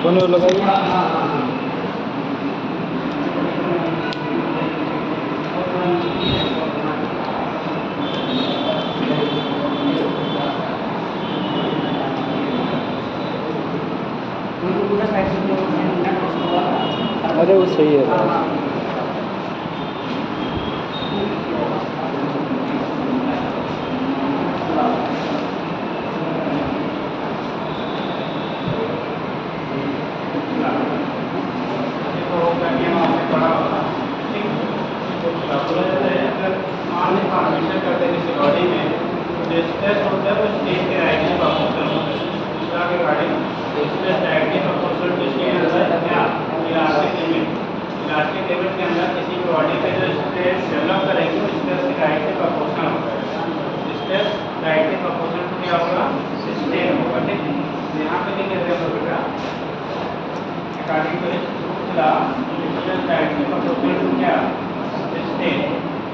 कौन और लगाई? अरे वो सही है यार।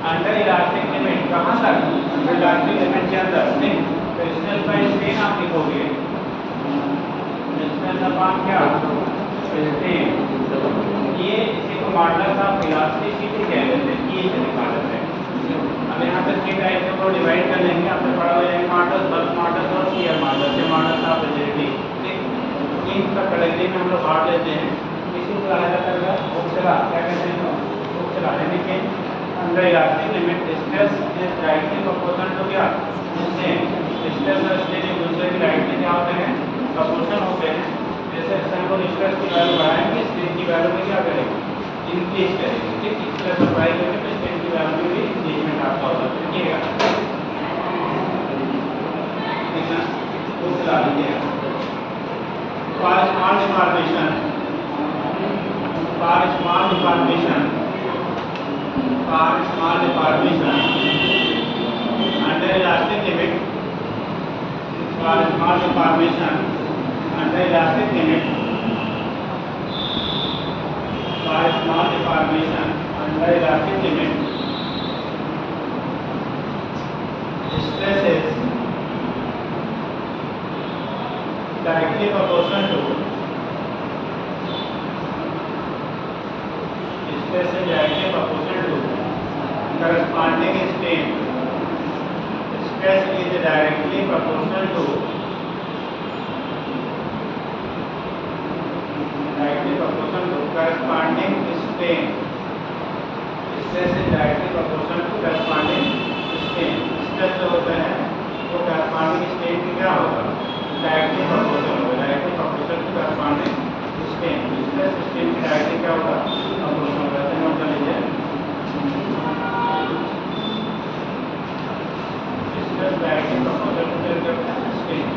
अंडर इलास्टिक लिमिट कहाँ तक? इलास्टिक लिमिट के अंदर ठीक। तो स्ट्रेस बाय स्ट्रेन आप लिखोगे स्ट्रेस अपॉन क्या? स्ट्रेन। ये इसी को मॉडुलस ऑफ इलास्टिसिटी कह देते हैं। ये मॉडुलस है। अब यहाँ पे 3 टाइप को डिवाइड कर लेंगे। आपने पढ़ा हुआ है मॉडुलस, बल्क मॉडुलस और शियर मॉडुलस। ये मॉडुलस ऑफ रिजिडिटी ठीक। इनका कैटेगरी में हम लोग बांट लेते हैं। इसी को कहा जाता है उपचला। क्या कहते हैं? उपचला। यानी कि under elastic limit stress is directly proportional to क्या? स्ट्रेन। स्ट्रेस और स्ट्रेन एक दूसरे की डायरेक्टली क्या होते हैं? प्रोपोर्शनल होते हैं। जैसे हम लोग स्ट्रेस की वैल्यू बढ़ाएंगे, स्ट्रेन की वैल्यू में क्या करेंगे? इंक्रीज करेंगे ठीक। स्ट्रेस अप्लाई करेंगे तो स्ट्रेन की वैल्यू में भी इंक्रीजमेंट आपका होगा। देखिएगा ठीक है, वो चला लीजिएगा। For small deformation under elastic limit for small deformation under elastic limit for small deformation under elastic limit stress is directly proportional to corresponding strain. Stress is directly proportional to corresponding strain. Stress is directly proportional to corresponding strain. Stress जो होता है वो corresponding strain की क्या होगा? Directly proportional होगा। Directly proportional to corresponding strain. Stress strain की directly क्या होगा? Proportional होगा। ऐसे नोट कर लीजिए। Stress directly proportional to strain.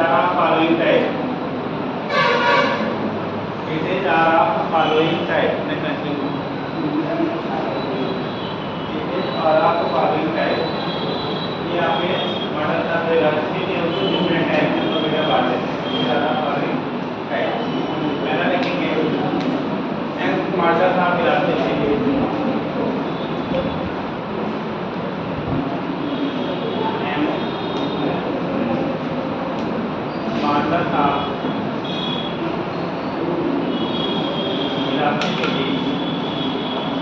of following type. It is are of following type. Next continue. It is are of following type. ये आपके model का वेलोसिटी है उसको डिफरेंट टाइप में तो बेटा बांट देते हैं are of following type. पहला लिखेंगे n मॉडल का वेलोसिटी मॉडल का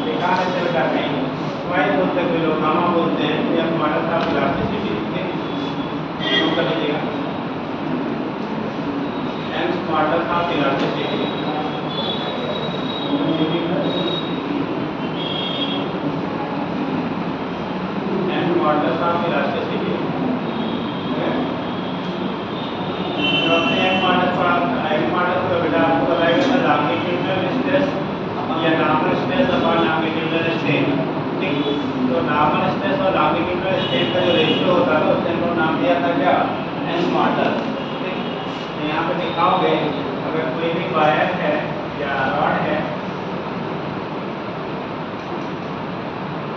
देखा है चल करते हैं वाई बोलते हैं लोग गामा बोलते हैं या मॉडल का इलास्टिसिटी नोट कर लीजिएगा एम मॉडल का इलास्टिसिटी एम मॉडल का इलास्टिसिटी जो अपने एक मॉडल को बेटा आपको बताएगा था लॉन्गिट्यूडनल स्ट्रेस या normal stress upon longitudinal strain. ठीक, तो नॉर्मल स्ट्रेस और लॉन्गिट्यूडनल स्ट्रेन का जो रेशियो होता है उसने हमको नाम दिया था क्या, एन मॉडल। ठीक, तो यहाँ पे दिखाओगे अगर कोई भी वायर है या रॉड है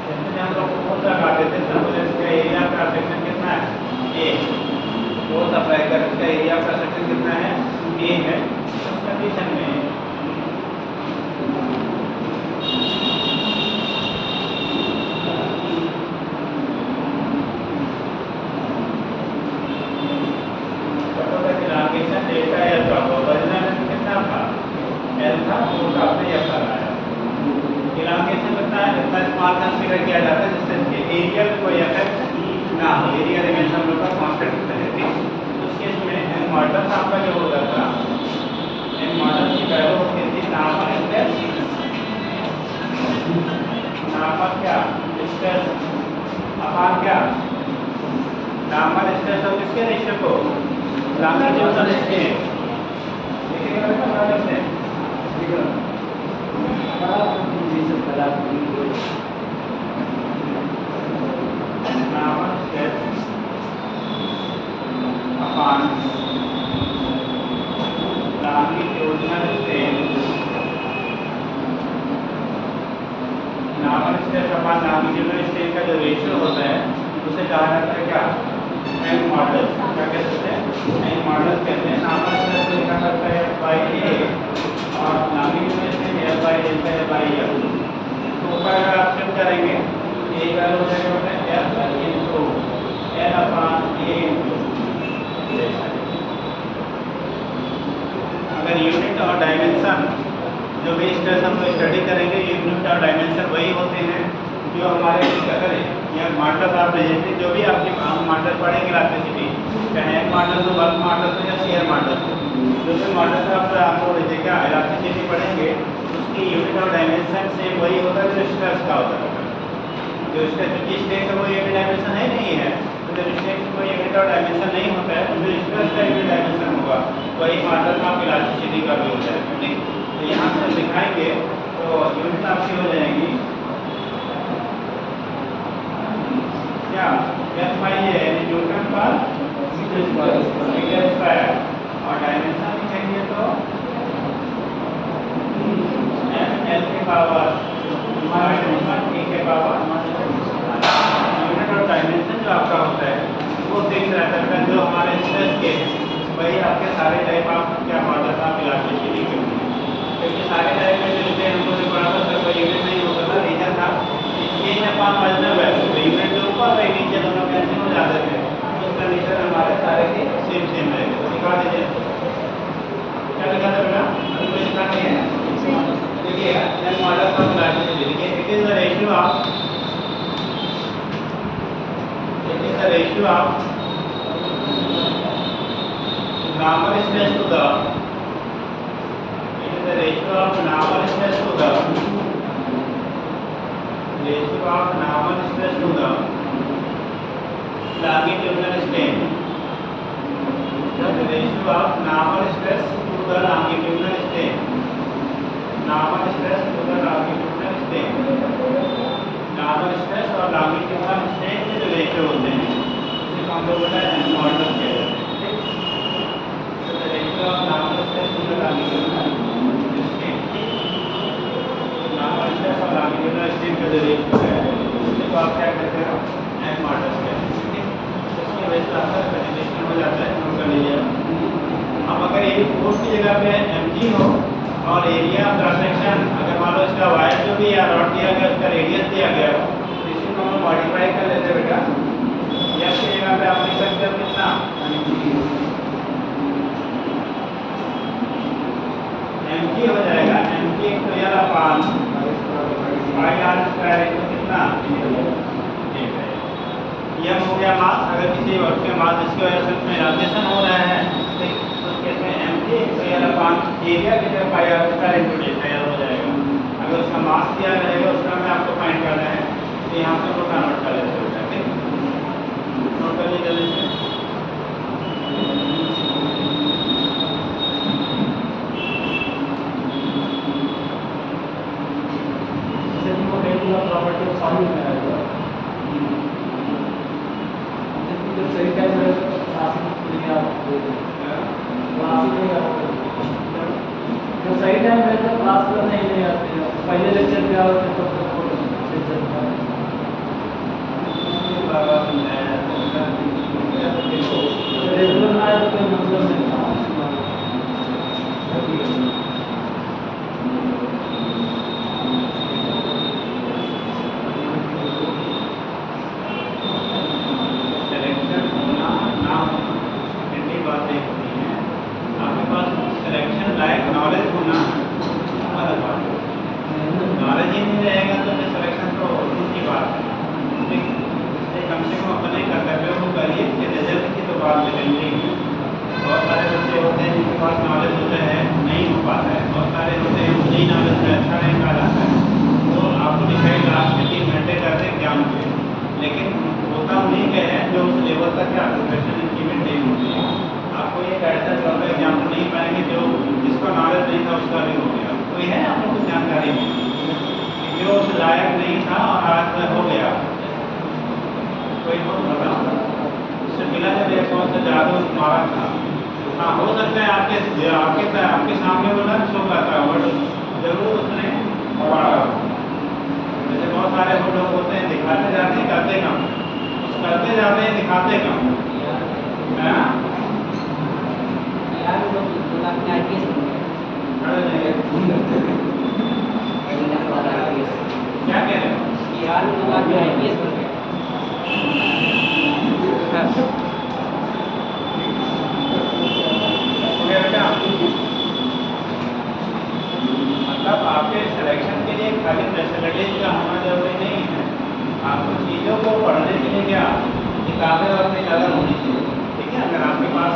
जैसे हम लोग फोर्स लगाते थे तो इसका एरिया का सेक्शन कितना है, ए। फोर्स अप्लाई कर इसका एरिया का सेक्शन कितना है, ए है। उस कंडीशन में किया जाता है जिससे इसके एरिया में कोई इफेक्ट ना हो, एरिया रिमेंस हम लोग का कांस्टेंट होता है। ठीक, उस केस में एन मॉडल आपका जो होता था, एन मॉडल की वैल्यू होती थी नॉर्मल स्ट्रेस नॉर्मल क्या स्ट्रेस अपॉन क्या नॉर्मल स्ट्रेस और किसके रेशियो को लॉन्गिट्यूडनल स्ट्रेन। देखिएगा बेटा normal stress upon longitudinal strain, normal stress upon longitudinal strain का जो रेशियो होता है उसे कहा जाता है क्या, एन मॉडल। क्या कहते हैं, एन मॉडल कहते हैं। नॉर्मल स्ट्रेस को लिखा जाता है बाई ए और longitudinal strain L by L by L. तो ऊपर अगर आप चेक करेंगे ए का हो जाएगा एल इनटू एल अपॉन ए इनटू। अगर यूनिट और डायमेंशन जो भी स्ट्रेस हम लोग स्टडी करेंगे यूनिट और डायमेंशन वही होते हैं जो हमारे अगर यह मॉडल आप लीजिए जो भी आपके मॉडल पढ़ेंगे इलास्टिसिटी, चाहे एक मॉडल हो, बल्क मॉडल हो या शेयर मॉडल हो, जो भी मॉडल आप लोग लीजिएगा इलास्टिसिटी पढ़ेंगे उसकी यूनिट और डायमेंशन से वही होता है जो स्ट्रेस का होता है। जो स्ट्रेस की स्ट्रेस का कोई यूनिट डायमेंशन है नहीं है, तो जब स्ट्रेस की कोई यूनिट और डायमेंशन नहीं होता है तो जो स्ट्रेस का यूनिट डायमेंशन होगा वही मॉडल का इलास्टिसिटी का भी होता है। ठीक, तो यहाँ से हम दिखाएंगे तो यूनिट आपकी हो जाएगी क्या, एफ बाई ए न्यूटन पर मीटर स्क्वायर और डायमेंशन लिखेंगे तो एफ एल के पावर ए के पावर। यूनिट और डायमेंशन जो आपका होता है वो फिक्स रहता है, जो हमारे स्ट्रेस के वही आपके सारे टाइप आप क्या मॉडल आप इलास्टिसिटी के होंगे। क्योंकि सारे टाइप में जो स्ट्रेन हमको जो पढ़ा था सर कोई यूनिट नहीं होता था, रीजन था change upon marginal value. Unit जो ऊपर और नीचे दोनों कैंसिल हो जाते थे, उस कंडीशन हमारे सारे के सेम रहेंगे। तो दिखा दीजिए क्या लिखा था बेटा, अभी कोई लिखा नहीं है। देखिए एन मॉडल का इलास्टिसिटी देखिए it is the ratio of normal stress to the ratio of normal stress to the longitudinal strain. The ratio of normal stress to the longitudinal strain. Normal stress to the longitudinal strain. Normal stress और longitudinal strain के जो ratio होते हैं उसे हम लोग N model कहते हैं। का नाम है सिंगल लामिकुलर स्टेम, नाम है और लामिकुलर स्टेम का जो रेशो है उससे तो आप क्या करते हो एम मॉडल है, ठीक है। इसकी वजह से आपका कंडीशन हो जाता है, नोट कर लीजिए। अब अगर ये फोर्स की जगह पे mg हो और एरिया ऑफ क्रॉस सेक्शन अगर मान लो इसका वायर जो भी या रॉड दिया गया उसका रेडियस दिया गया हो तो इसी को हम मॉडिफाई कर लेते हैं बेटा। या की जगह पे आप लिख सकते हो कितना mg हो जाएगा, mg तो यार अपान पाई r स्क्वायर इनटू कितना यह हो गया मास। अगर किसी वस्तु के मास जिसकी वजह से उसमें रोटेशन हो रहा है तो उस केस में mg तो यार अपान एरिया की जगह पाई r स्क्वायर इनटू d तैयार हो जाएगा। अगर उसका मास दिया रहेगा उसका में आपको फाइंड करना है तो यहाँ पे वो कन्वर्ट कर लेते हो, ठीक है। नोट कर लीजिए जल्दी से। प्रॉपर्टी ऑफ सॉलिड में आएगा जब सही टाइम में जो सही टाइम में तो क्लास में नहीं आते हैं, पहले लेक्चर पे आओ तो रेगुलर ना आए तो कोई मतलब नहीं। आपके सामने वो लंच होगा था बट जरूर उसने पढ़ा। जैसे बहुत सारे वो लोग होते हैं दिखाते जाते हैं करते कम, कुछ करते जाते हैं दिखाते कम। क्या कह रहे हो? मतलब आपके सिलेक्शन के लिए खाली फैसिलिटीज का होना जरूरी नहीं है, आपको चीज़ों को पढ़ने के लिए क्या किताबें अपनी ज़्यादा होनी चाहिए, ठीक है। अगर आपके पास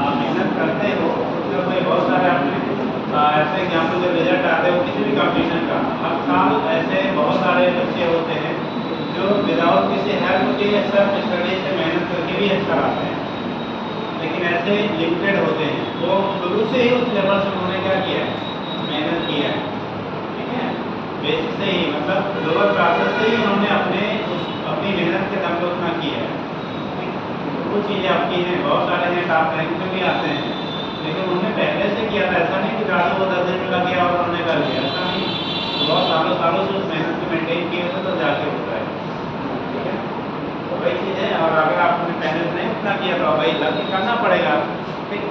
आप मेहनत करते हो तो भाई बहुत सारे आपने ऐसे एग्जाम्पल जब रिजल्ट आते हो किसी भी कंपटीशन का हर साल ऐसे बहुत सारे बच्चे होते हैं जो विदाउट किसी हेल्प के सब स्टडी से मेहनत करके भी अच्छा आते हैं, लेकिन ऐसे लिमिटेड होते हैं वो शुरू से ही उस लेवल से उन्होंने क्या किया है मेहनत किया है, ठीक है। बेसिक से ही मतलब लोअर क्लासेस से ही उन्होंने अपनी मेहनत के दम पे उतना किया है, कुछ चीज़ें आपकी हैं बहुत सारे हैं टॉप रैंक में भी आते हैं, लेकिन उन्होंने पहले से किया था। ऐसा नहीं कि ज़्यादा वो 10 दिन में लग गया और उन्होंने कर लिया, ऐसा नहीं। बहुत सालों सालों से उस मेहनत को मेंटेन किए थे तो जाके होता है, ठीक है। तो वही चीज़ है। और अगर आपने पहले से नहीं उतना किया तो भाई लग के करना पड़ेगा, ठीक।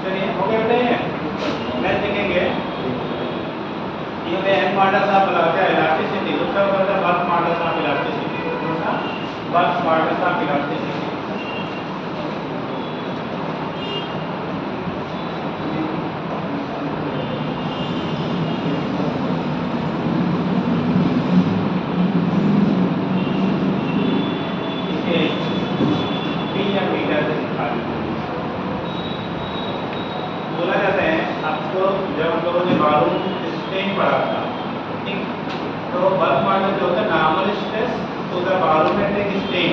चलिए हो गया बेटे मैच देखेंगे। ये एन मॉडल्स ऑफ इलास्टिसिटी, दूसरा होता है बल्क मॉडल्स ऑफ इलास्टिसिटी। दूसरा बल्क मॉडल्स ऑफ इलास्टिसिटी। बोला जाता है आपको जब हम लोगों ने मालूम स्ट्रेन पढ़ा था, ठीक। तो बल्क मॉडल जो होता है normal stress to the volumetric strain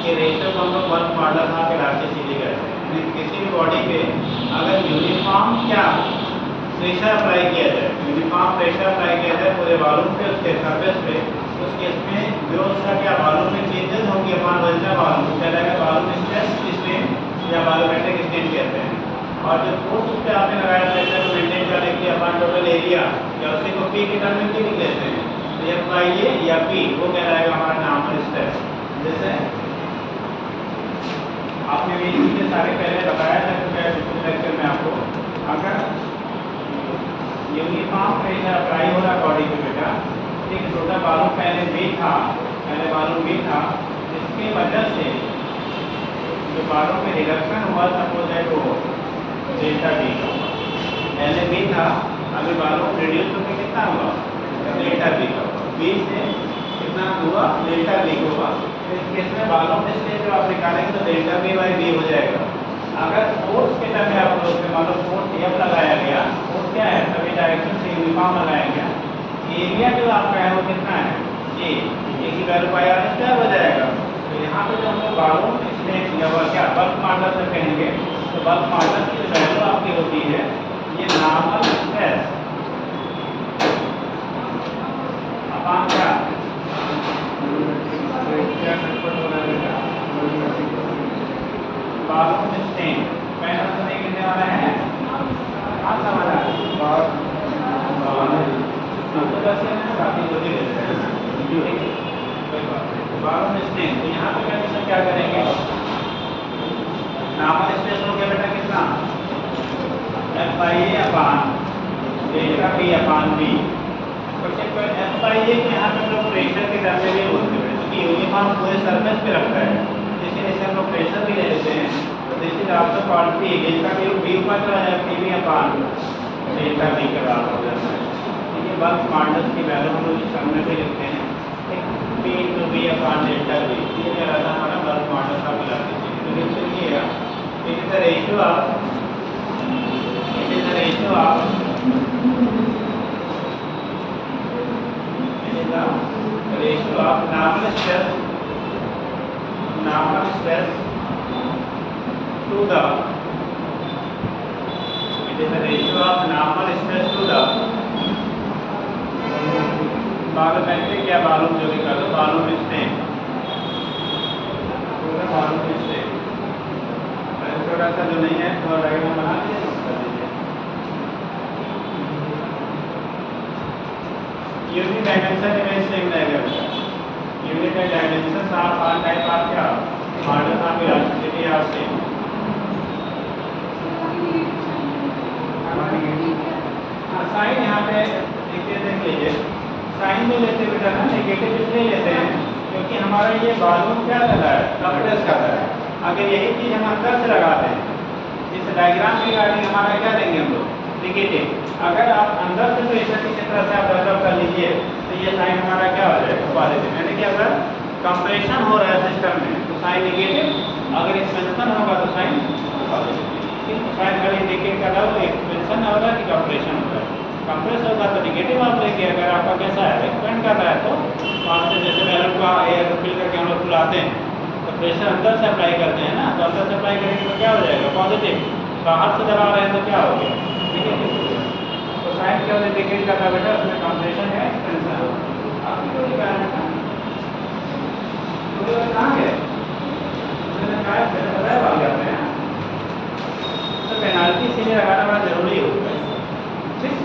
के रेशियो को हम लोग बल्क मॉडल था इलास्टिसिटी कहते हैं। किसी भी बॉडी पे अगर यूनिफॉर्म क्या प्रेशर अप्लाई किया जाए, यूनिफॉर्म प्रेशर अप्लाई किया जाए पूरे वॉल्यूम पे उसके सरफेस पे, उस केस में जो उसका क्या वॉल्यूम में चेंजेस होंगे अपॉन वॉल्यूम कहलाएगा वॉल्यूम स्ट्रेस स्ट्रेन या वॉल्यूमेट्रिक स्ट्रेन कहते हैं। और जो फोर्स पी के टर्म में भी लिख लेते हैं। तो एफ बाई ए या पी वो कहलाएगा हमारा नॉर्मल स्ट्रेस। जैसे आपने भी चीज़ें सारे पहले बताया था पिछले लेक्चर में आपको, अगर यूनिफॉर्म प्रेशर अप्लाई हो रहा बॉडी पे बेटा, एक छोटा बालू पहले बालू भी था, इसकी वजह से जो बालों में रिडक्शन हुआ सपोज है वो डेल्टा डी का हुआ, पहले बी था अभी बालों में रिड्यूस होकर कितना हुआ डेल्टा बी का हुआ, बी से कितना हुआ डेल्टा बी को हुआ। तो इस केस में बालों में से जो आप निकालेंगे तो डेल्टा बी बाई बी हो जाएगा। अगर फोर्स के टर्म में आप लोग मान लो फोर्स एफ लगाया गया, फोर्स क्या है सभी डायरेक्शन से यूनिफॉर्म लगाया गया, एरिया जो आपका है वो कितना है ए की वैल्यू पाई आर स्क्वायर हो जाएगा। तो यहाँ पे जो हम लोग बालों स्ट्रेन या क्या बल्क मॉडल से कहेंगे, तो बल्क मॉडल की जो वैल्यू आपकी होती है ये नॉर्मल स्ट्रेस अपान क्या बालों में स्ट्रेन पहला तो नहीं कितने वाला है कौन सा वाला है तो बस ये ना बाकी जो भी लेते हैं कोई बात नहीं। बालों में स्ट्रेन तो यहाँ पे कंडीशन क्या करेंगे नॉर्मल स्ट्रेस हो गया बेटा कितना F by A upon delta B upon B. F by A को यहाँ पे हम लोग प्रेशर के टर्म में भी बोलते हैं क्योंकि यूनिफॉर्म पूरे सरफेस पे रखता है, इसीलिए इसे हम लोग प्रेशर भी ले लेते हैं। तो this is also called P, delta B B ऊपर चला जाए P B upon delta B के बराबर हो जाता है। ठीक है, बल्क मॉडल्स की वैल्यू हम लोग इस टर्म में भी लिखते हैं P into B upon delta B, ये कहलाता है हमारा बल्क मॉडल का मिला दीजिए। तो लिख लीजिएगा it is the ratio of ratio of normal stress to the it is the ratio of normal stress to the बालोमेट्रिक या बालूम जो भी कर दो बालूम स्ट्रेन थोड़ा सा जो नहीं है थोड़ा डायग्राम बना लीजिए कर दीजिए। यूनिट डायमेंशन इमेज सेम रहेगा बेटा, यूनिट डायमेंशन आप आर टाइप आप क्या मॉडल आप इलास्टिसिटी आप से साइन यहाँ पे देखिए देख लीजिए साइन में लेते बेटा ना नेगेटिव इसलिए लेते हैं क्योंकि हमारा ये बालून क्या लगा है कंप्रेस कर रहा है। अगर यही चीज़ हम अंदर से लगाते हैं इस डायग्राम के रिगार्डिंग हमारा क्या देंगे हम लोग नेगेटिव। अगर आप अंदर से प्रेशर किसी तरह से आप डेवलप कर लीजिए तो ये साइन हमारा क्या हो जाएगा पॉजिटिव, यानी कि अगर कंप्रेशन हो रहा है सिस्टम में तो साइन नेगेटिव, अगर एक्सपेंशन होगा तो साइन पॉजिटिव। तो साइन अगर इंडिकेट कर रहा हो तो एक्सपेंशन होगा कि कंप्रेशन होगा, कंप्रेस होगा तो नेगेटिव आप लेंगे, अगर आपका कैसा है एक्सपेंड कर रहा है तो पॉजिटिव। जैसे बैलून का एयर फिल करके हम लोग फुलाते हैं तो प्रेशर अंदर से अप्लाई करते हैं ना, तो अंदर से अप्लाई करेंगे तो क्या हो जाएगा पॉजिटिव, बाहर से दबा रहे हैं तो क्या हो गया नेगेटिव। तो साइन क्या इंडिकेट करता है बेटा उसमें कंप्रेशन है एक्सपेंशन। आपकी कोई कहाँ गए बताया बात करते हैं तो पेनाल्टी इसीलिए लगाना बड़ा जरूरी होता है। ठीक,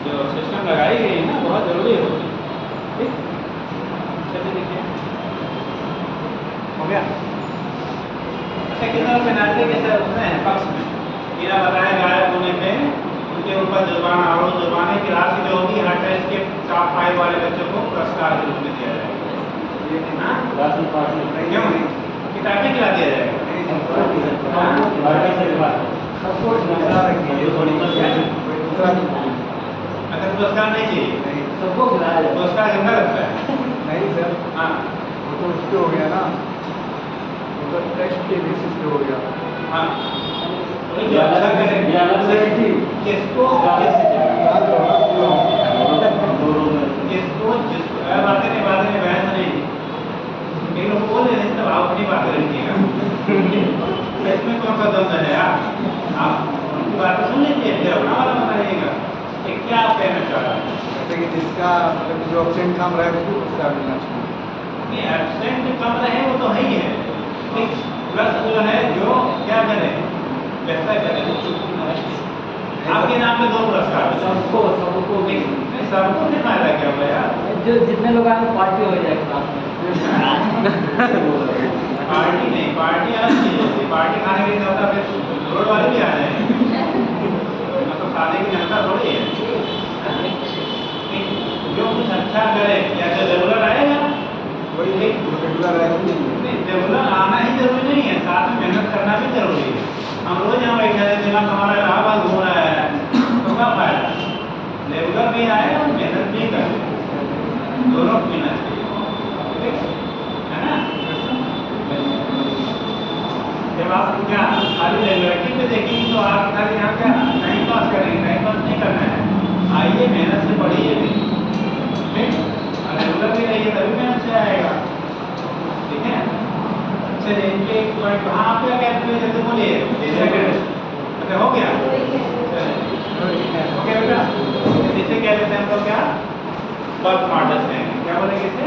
जो सिस्टम लगाई गई है ना बहुत ज़रूरी होती है। ठीक, चलिए देखिए हो गया। अच्छा कितना पेनाल्टी के सर उसमें है पक्ष में बिना बताए गायब होने पे उनके ऊपर जुर्माना और जुर्माने की राशि जो होगी हर टेस्ट के टॉप 5 वाले बच्चों को पुरस्कार के रूप में दिया जाएगा। क्यों नहीं किताबें खिला दिया जाएगा अगर पुरस्कार नहीं चाहिए सबको खिलाया जाए पुरस्कार गंदा लगता है। नहीं सर, हाँ वो तो उस पे हो गया ना, वो तो टेस्ट के बेसिस पे हो गया। हाँ तो जो अच्छा करेंगे किसको बातें नहीं बहस नहीं एक लोग बोल रहे हैं तब आप अपनी बात रखिएगा इसमें कौन सा दम है आप उनकी बात सुन लीजिए फिर अपना वाला बताइएगा कि क्या आप कहना चाह रहे हैं। जैसे कि जिसका मतलब जो ऑप्शन कम रहे उसको पुरस्कार मिलना चाहिए। एब्सेंट कम रहे वो तो है ही है, ठीक, प्लस जो है जो क्या करे बेहतर करे आपके नाम पे 2 पुरस्कार सबको नहीं सबको फिर फायदा क्या हुआ यार? जो जितने लोग आए पार्टी हो जाए क्लास में। पार्टी नहीं, पार्टी अलग चीज होती है। पार्टी खाने के लिए होता फिर रोड वाले भी आ जाएंगे। मतलब खाने की जनता थोड़ी है। जो कुछ अच्छा करे या जो रेगुलर आएगा वही रेगुलर आएगा। नहीं, रेगुलर आना ही जरूरी नहीं है, साथ में मेहनत करना भी जरूरी है। हम रोज यहाँ बैठे हैं, दिमाग हमारा इलाहाबाद घूम रहा है, तो क्या फायदा? रेगुलर भी आए और मेहनत भी करे, दोनों पीना चाहिए, ठीक है ना? जब आप क्या खाली रेगुलरिटी पे देखेंगे तो आप खाली यहाँ क्या टाइम पास करेंगे? टाइम पास नहीं करना है, आइए मेहनत से पढ़िए भी, ठीक? और रेगुलर भी रहिए तभी मेहनत से आएगा, ठीक है? चलिए इनके एक पॉइंट वहाँ आप क्या कहते हैं? जैसे बोलिए अच्छा हो गया, ओके बेटा। इसे क्या कहते हैं हम लोग? क्या बल्क मॉडल्स कहेंगे? क्या बोलेंगे इसे?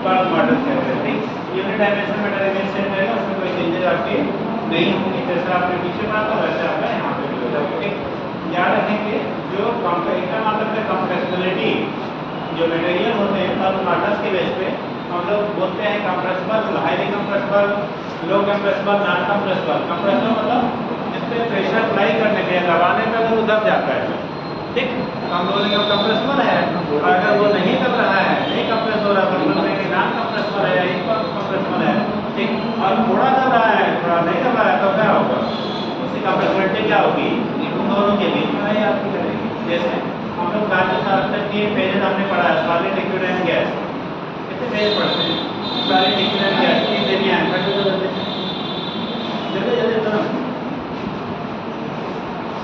बल्क मॉडल्स कहते हैं, ठीक? यूनिट डायमेंशन में डायमेंशन सेट रहेगा, उसमें कोई चेंजेस आपके नहीं होंगे। जैसा आपने पीछे पढ़ा था वैसे आपका यहाँ पे भी हो जाएगा, ठीक? याद रखेंगे जो इनका मतलब है कंप्रेसिबिलिटी, जो मटेरियल होते हैं बल्क मॉडल्स के बेस पे हम लोग बोलते हैं compressible, highly compressible, low compressible, non compressible. Compressible मतलब जिस पे प्रेशर अप्लाई करने पे दबाने पे अगर वो दब जाता है, ठीक? हम बोलेंगे वो कंप्रेसिबल है। और अगर वो नहीं दब रहा है, नहीं कंप्रेस हो रहा है, मतलब नॉन कंप्रेसिबल है या कंप्रेसिबल है, ठीक? और थोड़ा दब रहा है, थोड़ा नहीं दब रहा है, तो क्या होगा? उसकी कंप्रेसिबिलिटी क्या होगी? उन दोनों के बीच में ही आपकी करेगी। जैसे हम लोग राज्य शास्त्र के पेजेस हमने पढ़ा है, सॉलिड, लिक्विड एंड गैस। कितने पेज पढ़ते हैं? सॉलिड, लिक्विड एंड गैस की देनी है, जल्दी जल्दी जल्दी।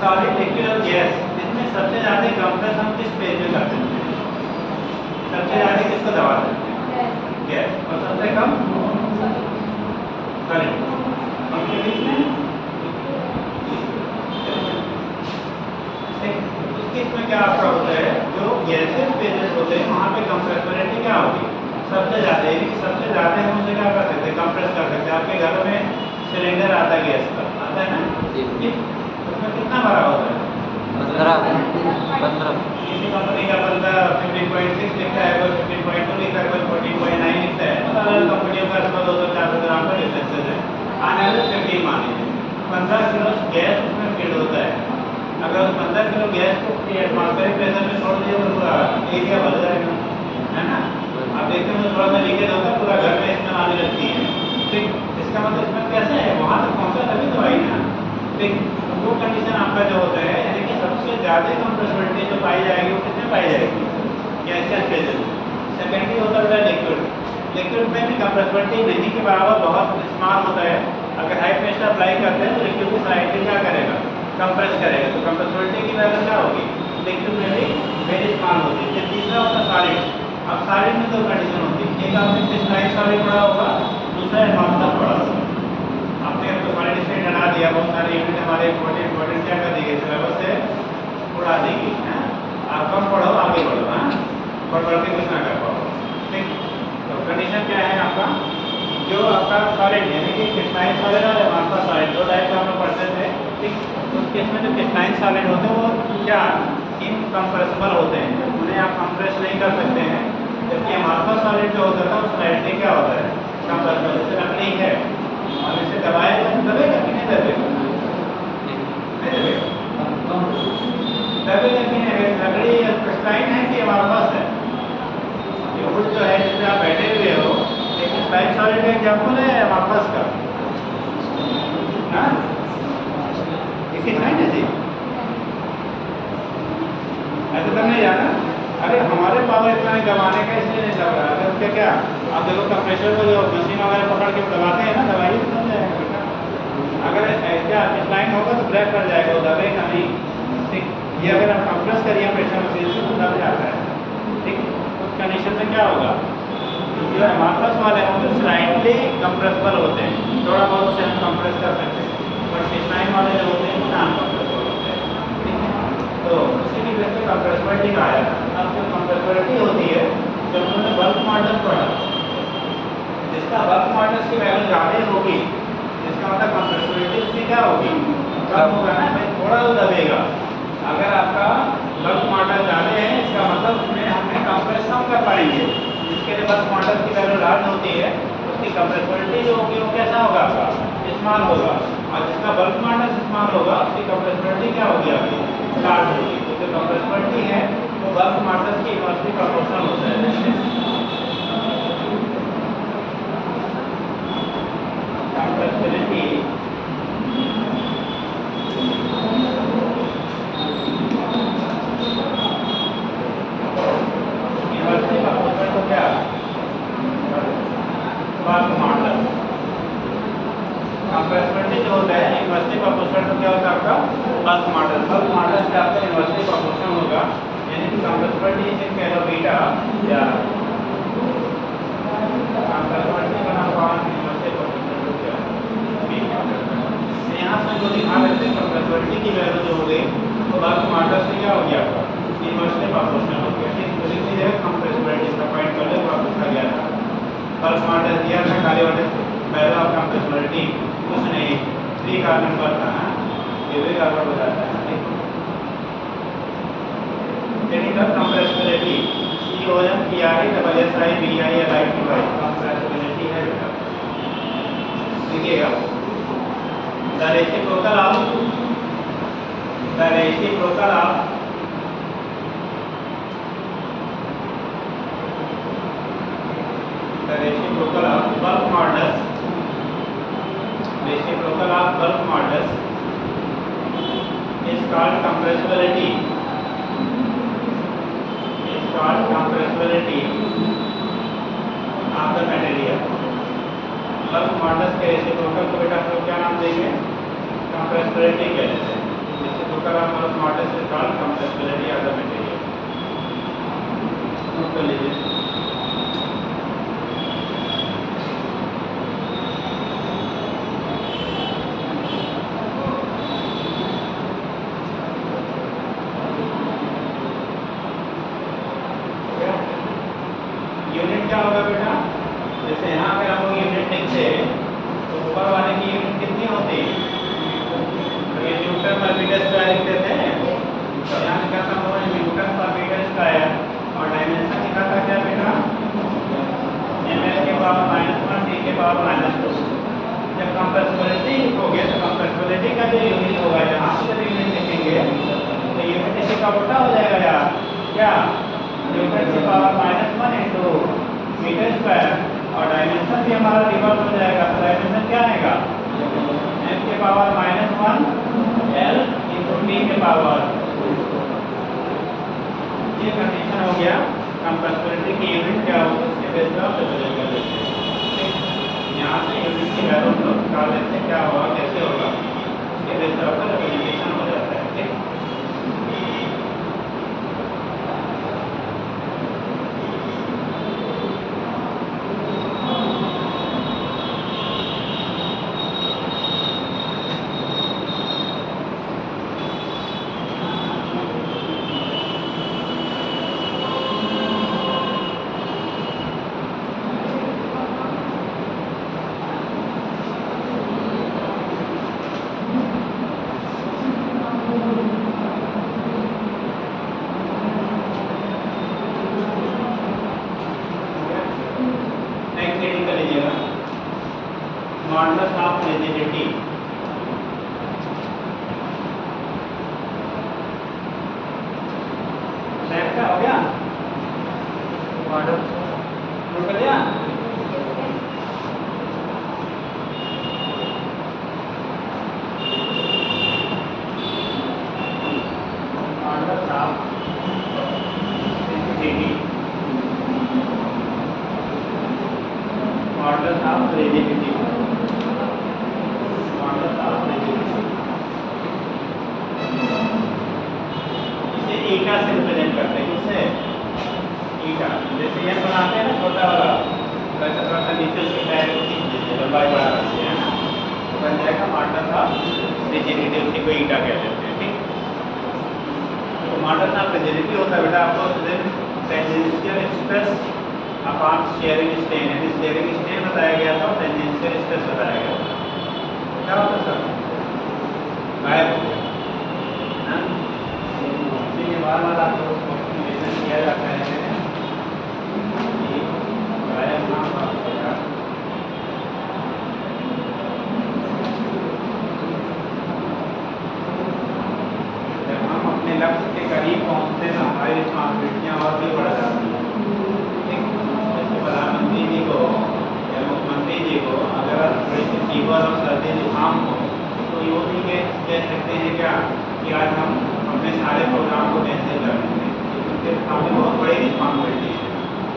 सॉलिड, लिक्विड और गैस, इसमें सबसे ज़्यादा कंप्रेस हम किस पेज में कर सकते हैं? सबसे ज़्यादा किसको दबा सकते हैं? गैस। और सबसे कम सॉलिड। उनके बीच में इसमें क्या आपका होता है? जो गैसेस पेजेस होते हैं वहाँ पे कंप्रेसिबिलिटी क्या होगी? सबसे ज़्यादा, यानी कि सबसे ज़्यादा हम उसे क्या कर सकते हैं? कंप्रेस कर सकते हैं। आपके घरों में सिलेंडर आता है गैस का, आता है ना? उसमें कितना बड़ा होता है? 15 किसी कंपनी का 15.6 लिखता है, कोई 15.2 लिखता है, कोई 14.9 लिखता है। अलग अलग कंपनियों का 200-400 ग्राम का डिफरेंसेस है। आने वाले 15 मान लीजिए 15 किलो गैस उसमें फीड होता है। अगर 15 किलो गैस को एटमॉस्फेरिक प्रेशर में छोड़ दिया तो पूरा एरिया भर जाएगा, है ना? आप देखते हैं थोड़ा सा लीकेज होता है, पूरा घर में इसमें आने लगती है, ठीक? इसका मतलब इसमें कैसे है? वहाँ तक पहुँचा तभी तो आई ना, ठीक? वो कंडीशन आपका जो होता है, यानी कि सबसे ज़्यादा कंप्रेसिबिलिटी जो पाई जाएगी वो कितने पाई जाएगी? Gaseous phases. सेकेंडरी होता है लिक्विड। लिक्विड में भी कंप्रेसिबिलिटी नहीं के बराबर बहुत स्मॉल होता है। अगर हाई प्रेशर अप्लाई करते हैं तो लिक्विड की साइड क्या करेगा? कंप्रेस करेगा। तो कंप्रेसिबिलिटी की वैल्यू क्या होगी? लिक्विड में भी वेरी स्मॉल होती है। फिर तीसरा होता है सॉलिड। अब सॉलिड में दो कंडीशन होती है, एक आपने क्रिस्टलाइन सॉलिड पढ़ा होगा, दूसरा एमॉर्फस पढ़ा होगा। आपने अब तो सॉलिड स्टेट हटा दिया, बहुत सारे यूनिट हमारे इम्पोर्टेंट क्या कर देंगे? सिलेबस से उड़ा देंगे, हैं? आप कम पढ़ो, आगे बढ़ो, हाँ? पढ़ के कुछ ना कर पाओ, ठीक? तो कंडीशन क्या है आपका? जो आपका सॉलिड यानी कि क्रिस्टलाइन सॉलिड और एमॉर्फस सॉलिड दो टाइप का हम लोग पढ़ते थे, ठीक? तो इसमें जो क्रिस्टलाइन सॉलिड होते हैं वो क्या इनकम्प्रेसिबल होते हैं, उन्हें आप कंप्रेस नहीं कर सकते हैं। जबकि एमॉर्फस सॉलिड जो होता था उसका एडिटिंग क्या होता है? कंप्रेसिबल। जैसे लकड़ी है और इसे दबाएगा तो दबेगा कि नहीं दबेगा? नहीं दबेगा, दबेगा कि नहीं? लकड़ी क्रिस्टलाइन है कि एमॉर्फस है? ये वुड जो है जिसमें आप बैठे हुए हो, एक क्रिस्टलाइन सॉलिड का एग्जाम्पल है एमॉर्फस का, हाँ? क्रिस्टलाइन है जी, ऐसा तो नहीं जाना। अरे हमारे पावर इतना नहीं दबाने का, इसलिए नहीं दब रहा है। अगर उसका क्या आप देखो कंप्रेसर को जो मशीन वगैरह पकड़ के दबाते हैं ना, दबाइए तो दब जाएगा बेटा। अगर क्या क्रिस्टलाइन होगा तो ब्रेक कर जाएगा, वो दबेगा नहीं, ठीक? ये अगर आप कंप्रेस करिए प्रेशर मशीन से तो दब जाता है, ठीक? उस कंडीशन में क्या होगा? जो एमॉर्फस वाले हैं वो स्लाइटली कंप्रेसिबल होते हैं, थोड़ा बहुत उसे हम कंप्रेस कर सकते हैं, बट क्रिस्टलाइन वाले जो होते हैं वो नॉन कंप्रेसिबल होते हैं, ठीक है? तो उसी की वजह से कंप्रेसिबिलिटी का आया। अब जो कंप्रेसिबिलिटी होती है जब उन्होंने बल्क मॉडल्स पढ़ा, जिसका बल्क मॉडल्स की वैल्यू ज़्यादा होगी, जिसका मतलब कंप्रेसिबिलिटी उसकी क्या होगी? कम होगा ना भाई, थोड़ा तो दबेगा। अगर आपका बल्क मॉडल ज़्यादा है, इसका मतलब उसमें हमें कंप्रेस कम कर पाएंगे। जिसके लिए बल्क मॉडल की वैल्यू लार्ज होती है, उसकी कंप्रेसिबिलिटी जो होगी वो कैसा होगा आपका, स्मॉल होगा। और जिसका बल्क मॉडल स्मॉल होगा उसकी कंप्रेसिबिलिटी क्या होगी आपकी, लार्ज होगी। तो जो कंप्रेसिबिलिटी है वो बल्क मॉडल की इनवर्सली प्रोपोर्शनल होता है। कंप्रेसिबिलिटी इनवर्सली प्रोपोर्शनल तो क्या, बल्क मॉडल। कंप्रेसिबिलिटी जो होता है इनवर्सली प्रोपोर्शनल तो क्या होता है आपका, बल्क मॉडल। बल्क मॉडल से आपका इनवर्सली प्रोपोर्शनल होगा, यानी कि compressibility is equal to beta या कंप्रेसिबिलिटी का नाम इनवर्सली प्रोपोर्शनल टू क्या बीटा। यहाँ से जो दिखा रहे थे कंप्रेसिबिलिटी की वैल्यू जो हो गई तो बल्क मॉडल से क्या हो गया आपका, इनवर्सली प्रोपोर्शनल हो गया। ठीक, तो लिख लीजिए कंप्रेसिबिलिटी इसका पॉइंट कर ले, वापस आ गया था। बल्क मॉडल दिया था खाली वाले वैल्यू ऑफ कंप्रेसिबिलिटी कुछ नहीं, 3 कार्बन पर था, ये भी कार्बन हो जाता है। ठीक, टेक्निकल कंप्रेसिबिलिटी COMPRESSIBILITY कंप्रेसिबिलिटी है बेटा, लिखिएगा। The reciprocal of the reciprocal of the reciprocal of bulk modulus, reciprocal of bulk modulus is called compressibility, is called compressibility of the material। Bulk models के reciprocal को बेटा हम लोग क्या नाम देंगे, कंप्रेसिबिलिटी कहते हैं। Reciprocal of bulk models is called compressibility of the material. Note कर लीजिए। यूनिट क्या होगा बेटा, जैसे यहाँ पे हम लोग यूनिट लिखते हैं तो ऊपर वाले की यूनिट कितनी होती है, तो ये न्यूटन पर मीटर स्क्वायर लिख देते हैं। तो यहाँ लिखा था हम लोगों ने न्यूटन पर मीटर स्क्वायर, और डायमेंशन लिखा था क्या बेटा, ml के पावर -1 d के पावर -2। जब कंप्रेसिबिलिटी लिखोगे तो कंप्रेसिबिलिटी का जो यूनिट होगा, यहाँ से जब यूनिट लिखेंगे तो यूनिट इसी का उल्टा हो जाएगा यार, क्या, न्यूटन के पावर -1 इंटू मीटर स्क्वायर, और डायमेंशन भी हमारा रिवर्स हो जाएगा। तो डायमेंशन क्या आएगा, m के पावर -1 l इंटू t के पावर। ये कंडीशन हो गया। कंप्रेसिबिलिटी की यूनिट क्या होगी उसके बेस पर आप रिप्रेजेंट कर लेते हैं। यहाँ से यूनिट की वैल्यू हम लोग निकाल लेते हैं, क्या होगा कैसे होगा उसके बेस पर आपका रिप्रेजेंटेशन हो जाता है। ठीक, मॉडुलस ऑफ रिजिडिटी। सेट का हो गया, मॉडल नोट कर लिया। Modulus of rigidity, modulus of rigidity, इसे ईटा से रिप्रेजेंट करते हैं। इसे ईटा, जैसे ये बनाते हैं ना छोटा वाला, वैसे थोड़ा सा नीचे उसकी टायर को खींच दीजिए, लंबाई बढ़ा रखते हैं ना, तो बन जाएगा मॉडुलस ऑफ रिजिडिटी, उसी को ईटा कह देते हैं। ठीक, तो मॉडुलस ऑफ रिजिडिटी होता है बेटा आपको tangential stress upon sharing strain, यानी शेयरिंग स्ट्रेन बताया गया था और टेंजेंशियल स्ट्रेस बताया गया था। क्या होता है सर, गायब हो गया, बार बार आपको निवेदन किया जाता है कि गायब नाम प्राप्त होगा। जब हम अपने लक्ष्य के करीब पहुंचते हैं तो हमारी रिस्पॉन्सिबिलिटियाँ और भी बढ़ जाती हैं। ठीक, जैसे प्रधानमंत्री जी को या मुख्यमंत्री जी को अगर थोड़ी सी फीवर और सर्दी जुकाम हो तो ये नहीं कह सकते हैं क्या कि आज हम अपने सारे प्रोग्राम को कैंसिल कर देंगे, क्योंकि सामने बहुत बड़ी रिस्पॉन्सिबिलिटी है।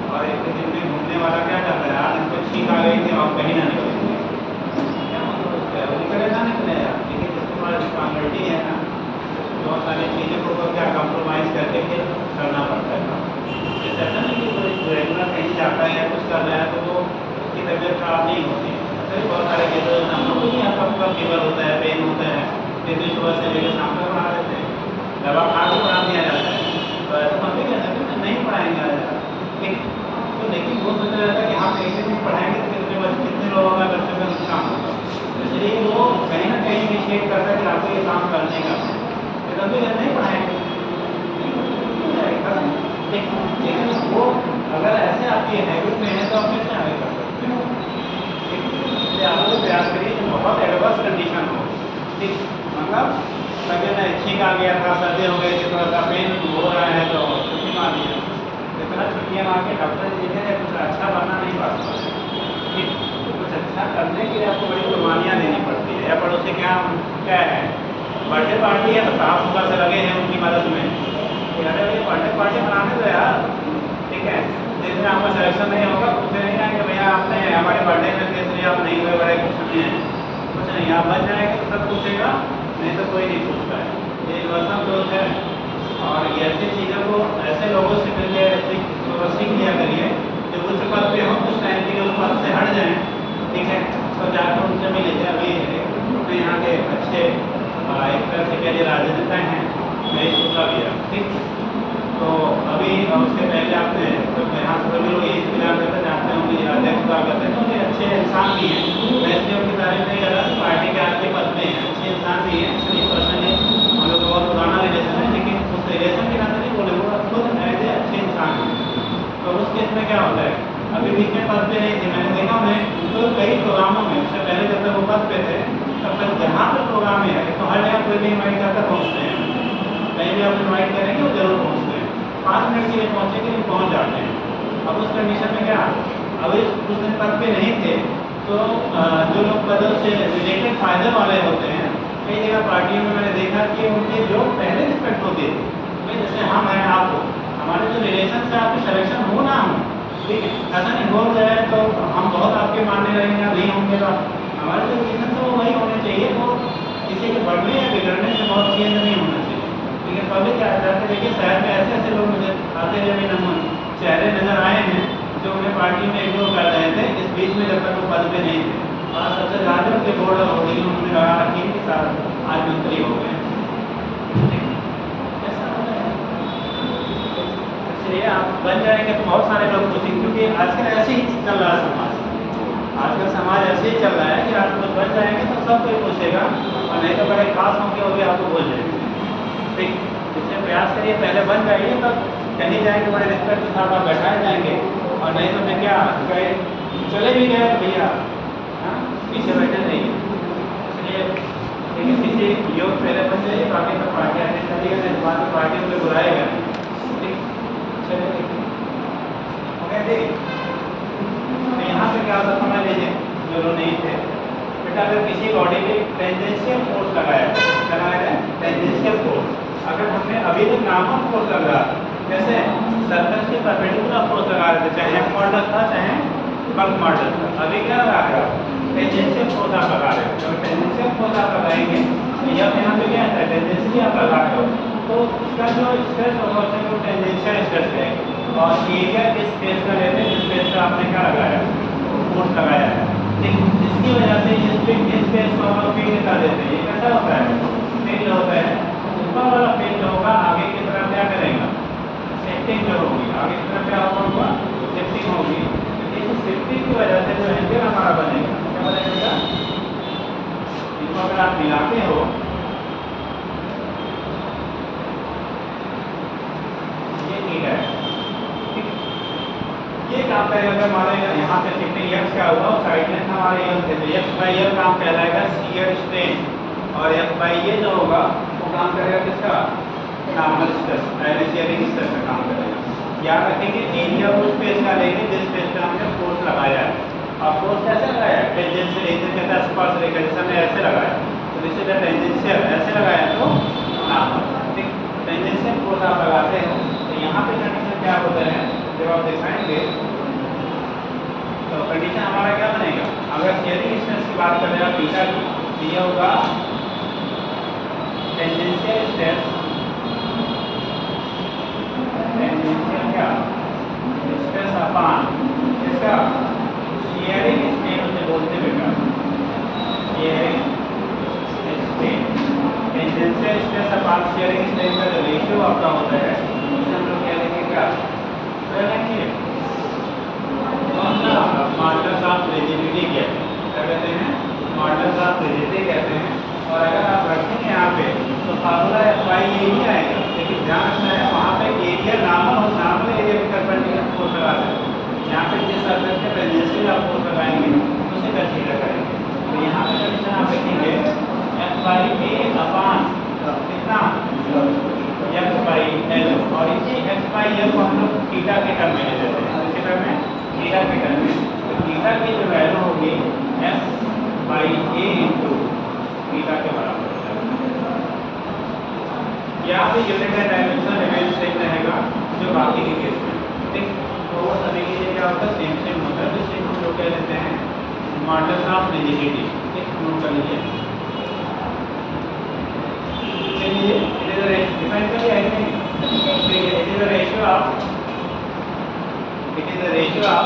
और एक दिन में घूमने वाला क्या कर रहा है, आज हमको छींक आ गई थी और कहीं ना निकलेंगे, क्या मतलब उसका वो निकलेगा निकलेगा, लेकिन जिसके पास रिस्पॉन्सिबिलिटी है ना, बहुत सारी चीज़ों को क्या कंप्रोमाइज़ करके फिर करना पड़ता है। जैसे ऐसा नहीं कि कोई रेगुलर कहीं जाता है कुछ कर रहा है तो वो उसकी तबीयत खराब नहीं होती है। तो बहुत सारे केसेस हम लोग नहीं आता, पूरा फीवर होता है, पेन होता है, फिर भी सुबह से लेकर शाम तक पढ़ा देते हैं, दवा खा के पढ़ा दिया जाता है। तो ऐसा हम भी कह सकते हैं नहीं पढ़ाएंगे ठीक, तो लेकिन वो सोचा जाता है कि हाँ कैसे भी पढ़ाएंगे तो कितने बच्चे कितने लोगों का बच्चों का नुकसान होगा, इसलिए वो कहीं ना कहीं इनिशिएट करता है कि आपको ये काम करने का है, तो कभी नहीं पढ़ाएंगे। लेकिन वो अगर ऐसे आपकी हैबिट में है तो आप कैसे आगे कर सकते हो। इसलिए आप लोग प्रयास करिए कि बहुत एडवर्स कंडीशन हो, ठीक, मतलब लगे ना छींक आ गया था, सर्दी हो गई थी, थोड़ा सा पेन हो रहा है तो छुट्टी मार दिया, इतना छुट्टियाँ मार के डॉक्टर जी ने कुछ अच्छा बनना नहीं पाता, ठीक, तो कुछ अच्छा करने के लिए आपको बड़ी कुर्बानियाँ देनी पड़ती है। या पड़ोसी क्या क्या है, बर्थडे पार्टी है तो साफ सुथरा से लगे हैं उनकी मदद में, अरे ये बर्थडे पार्टी मनाने दो यार, ठीक है, जिसमें आपका सिलेक्शन नहीं होगा पूछे नहीं आएंगे भैया आपने हमारे बर्थडे में कैसे लिए आप नहीं हुए, बड़े कुछ नहीं है, कुछ नहीं, आप बच जाएंगे तो सब पूछेगा, नहीं तो कोई नहीं पूछता है। ये यूनिवर्सल ग्रोथ है। और ये ऐसी चीज़ों को ऐसे लोगों से मिलकर सीख लिया करिए जो उच्च पद पे हो, कुछ टाइम के लिए उस पद से हट जाएँ, ठीक है, तो जाकर उनसे मिले थे। अभी अपने यहाँ के अच्छे एक तरह से कह लिए राजनेता हैं, मैं इसका भी है, ठीक, तो अभी उससे पहले आपने तो यहाँ से सभी लोग यही सुविधा करते जानते होंगे अध्यक्ष हुआ करते हैं, तो ये अच्छे इंसान भी हैं, वैसे उनकी तारीफ नहीं कर रहा, पार्टी के आज के पद में हैं, अच्छे इंसान भी हैं, इसलिए पर्सनली हम लोग बहुत पुराना रिलेशन है, लेकिन उस रिलेशन के नाते नहीं बोले, वो खुद ऐसे अच्छे इंसान हैं। तो उस केस में क्या होता है, अभी बीच में पद पे नहीं थे, मैंने देखा उन्हें तो कई प्रोग्रामों में, उससे पहले जब तक वो पद पे थे तब तक जहाँ पर प्रोग्राम है तो हर जगह कोई भी इन्वाइट करकर पहुँचते हैं, कहीं भी आप इन्वाइट करेंगे वो जरूर पहुँचते हैं, 5 मिनट के लिए पहुँचेंगे लेकिन पहुँच जाते हैं। अब उस कंडीशन में क्या, अभी कुछ दिन पद पे नहीं थे तो जो लोग पदों से रिलेटेड फायदे वाले होते हैं, कई जगह पार्टियों में मैंने देखा कि उनके जो पहले रिस्पेक्ट होती थी, भाई जैसे हम हैं आप हो, हमारे जो रिलेशन से आपकी सिलेक्शन हो ना हो, ठीक है, ऐसा नहीं हो जाए तो हम बहुत आपके मानने रहेंगे या नहीं होंगे, तो हमारे जो रिलेशन है वो वही होने चाहिए, वो किसी के बढ़ने या बिगड़ने से बहुत चेंज नहीं होना चाहिए। लेकिन पब्लिक क्या चाहते हैं, देखिए शहर में ऐसे ऐसे लोग मुझे आते हुए भी चेहरे नजर आए हैं जो उन्हें पार्टी में इग्नोर कर रहे थे इस बीच में जब तक वो पद पे नहीं थे, और सबसे ज़्यादा उनके बोर्ड और होर्डिंग उन्होंने लगा रखी के साथ आज मंत्री हो गए। ऐसा होता है, इसलिए आप बन जाएंगे तो बहुत सारे लोग पूछेंगे, क्योंकि आजकल ऐसे ही चल रहा है समाज, आजकल समाज ऐसे ही चल रहा है कि आप कुछ बन जाएंगे तो सब कोई पूछेगा, और नहीं तो बड़े खास मौके हो गए आपको भूल जाएंगे, ठीक, इसलिए प्रयास करिए पहले बन जाइए, तब कहीं जाएंगे बड़े रिस्पेक्ट के साथ आप बैठाए जाएंगे, और नहीं तो मैं क्या गए चले भी गए तो भैया हाँ पीछे बैठे रहिए। इसलिए लेकिन किसी योग पहले बन जाइए, बाकी तो पार्टी आने चलिएगा, नहीं बाद में पार्टी में बुलाएगा नहीं, ठीक, चलिए ओके ठीक। तो यहाँ पे क्या होता समझ लीजिए जो लोग नहीं थे, बेटा अगर किसी बॉडी पे टेंजेंशियल फोर्स लगाया है, टेंजेंशियल फोर्स, अगर हमने अभी तक नॉर्मल फोर्स लगा जैसे सरफेस के परपेंडिकुलर फोर्स लगा रहे थे, चाहे हेड मॉडल था चाहे बल्क मॉडल था, अभी क्या लगा रहे हो टेंजेंशियल फोर्स आप लगा रहे हो, जब टेंजेंशियल फोर्स आप लगाएंगे तो जब यहाँ पे क्या है टेंजेंशियली आप लगा रहे हो तो उसका जो स्ट्रेस होगा उसमें वो टेंजेंशियल स्ट्रेस रहेगा, और एरिया इस स्पेस का लेते हैं जिस स्पेस का आपने क्या लगाया फोर्स लगाया है, लेकिन जिसकी वजह से इस स्पेस को हम लोग फील्ड कर देते हैं, ये कैसा होता है फील्ड होता है, ऊपर वाला फील्ड होगा आगे की तरफ क्या करेगा शिफ्टिंग जो होगी, आगे की तरफ क्या होगा शिफ्टिंग होगी, इस शिफ्टिंग की वजह से जो एंगल हमारा बनेगा क्या बनेगा, इसको अगर आप मिलाते हो माइनस क्या हुआ, उस साइड में हमारे यल थे, तो एक्स बाई यल काम कहलाएगा शियर स्ट्रेन, और एफ बाई ये जो होगा वो काम करेगा किसका, नॉर्मल स्ट्रेस, शियरिंग स्ट्रेस का काम करेगा। याद रखेंगे एरिया उस पेज का लेंगे जिस पेज पे हमने फोर्स लगाया है, और फोर्स कैसे लगाया है, टेंजेंशियल, एक दिन कहता है स्पर्श रेखा, जैसे हमने ऐसे लगाया, तो दिस इज द टेंजेंशियल, ऐसे लगाया तो नॉर्मल, ठीक। टेंजेंशियल फोर्स आप लगाते हो तो यहाँ पे कंडीशन क्या होता है, जब आप दिखाएंगे तो कंडीशन हमारा क्या बनेगा, अगर शियरिंग स्ट्रेस की बात करें आप बीटा की, तो ये होगा टेंजेंशियल स्ट्रेस, टेंजेंशियल क्या स्ट्रेस अपॉन इसका शियरिंग स्ट्रेन उसे बोलते बेटा, shearing strain, tangential stress upon shearing strain का जो रेशियो आपका होता है उसे हम लोग कह देंगे क्या, कौन सा, मॉडुलस ऑफ रिजिडिटी क्या कहते हैं, मॉडुलस ऑफ रिजिडिटी कहते हैं। और अगर आप रखेंगे यहाँ पे तो फार्मूला एफ वाई ये ही आएगा, लेकिन ध्यान रखना है वहाँ पे एरिया नॉर्मल एरिया के परपेंडिकुलर फोर्स लगा सकते हैं, यहाँ पे जिस सरफेस पे टेंजेंशियल आप फोर्स लगाएंगे उसे कंसीडर करेंगे। तो यहाँ पे कंडीशन आप लिखेंगे एफ बाई ए अपॉन कितना, एक्स बाई एल, और इसी एक्स बाई एल को हम लोग थीटा के टर्म में ले लेते हैं, इसी टर्म में थीटा के टर्म में, तो थीटा की जो वैल्यू होगी F by A into theta के बराबर यहाँ पे unit and dimension remain same रहेगा जो बाकी के केस में, ठीक। तो वो सभी के लिए क्या होता है, सेम होता है, तो सेम हम लोग कह लेते हैं मॉडुलस ऑफ रिजिडिटी, ठीक, नोट कर लीजिए। चलिए डिफाइन कर लिया है कि नहीं, it is the ratio of, it is the ratio of,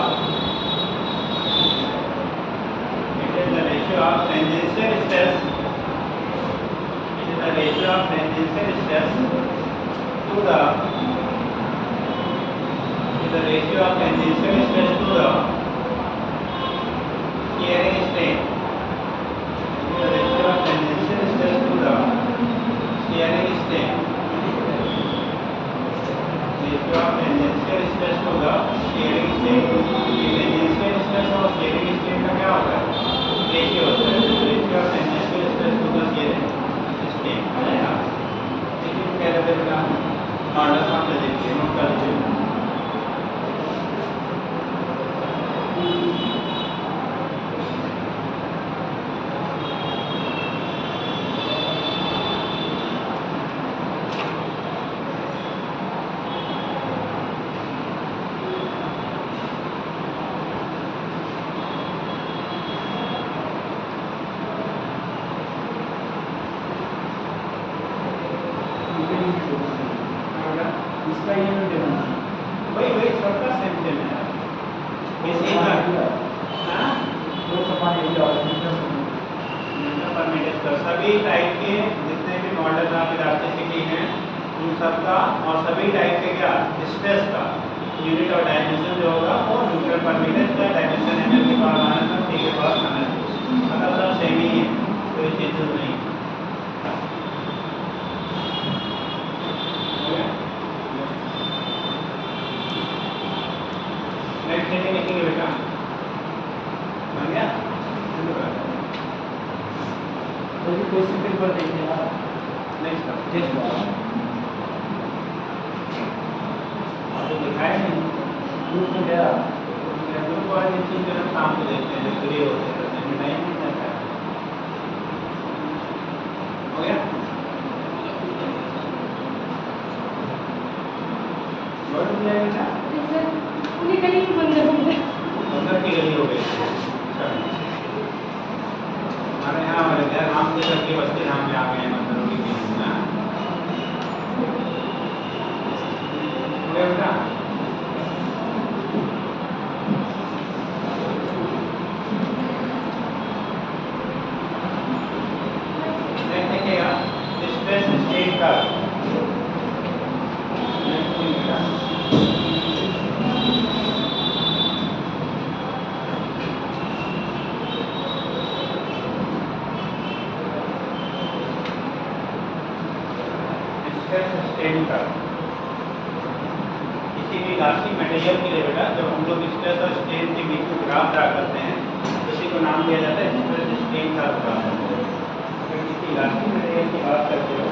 it is the ratio of tangential stress, the ratio of tangential stress to the ratio of tangential stress to the shearing strain, the ratio of tangential stress to the shearing strain, ratio of tangential stress to the shearing strain, tangential stress और shearing strain का क्या होता है, ratio होता है, ratio of tangential stress to the shearing model आप देखिए, note कर लीजिए। इसका ये नहीं देना, वही सबका सेम सेम है, इसी का हाँ दो समान एरिया और मीटर पर मीटर स्क्वायर, सभी टाइप के जितने भी मॉडल आप इलास्टिसिटी हैं उन सबका, और सभी टाइप के क्या स्ट्रेस का यूनिट और डायमेंशन जो होगा वो मीटर पर मीटर स्क्वायर, डायमेंशन एमएल के पावर माइनस टी के पावर माइनस, मतलब सब सेम ही है, कोई चेंजेस नहीं। नेक्स्ट हेडिंग लिखेंगे बेटा, बन गया, तो क्वेश्चन पेपर देखिए ना, नेक्स्ट टेस्ट आपको दिखाया नहीं, ग्रुप में गया, ग्रुप वाले चीज़ जो हम शाम को देखते हैं, जो फ्री होते हैं, टाइम नहीं जाता है, हो गया, वर्ड हो जाएगा अंदर की गली हो गई, हमारे यहाँ हमारे घर राम के घर के बच्चे धाम में आ गए हैं, मंदिरों की गली में, हो गया बेटा। देखिएगा स्ट्रेस स्टेट का स्ट्रेस स्टेट का किसी भी इलास्टिक मटेरियल के लिए बेटा जब हम लोग स्ट्रेस और स्ट्रेन के बीच में ग्राफ ड्रा करते हैं उसी को नाम दिया जाता है स्ट्रेस स्ट्रेन का ग्राफ। अगर किसी इलास्टिक मटेरियल की बात करते हो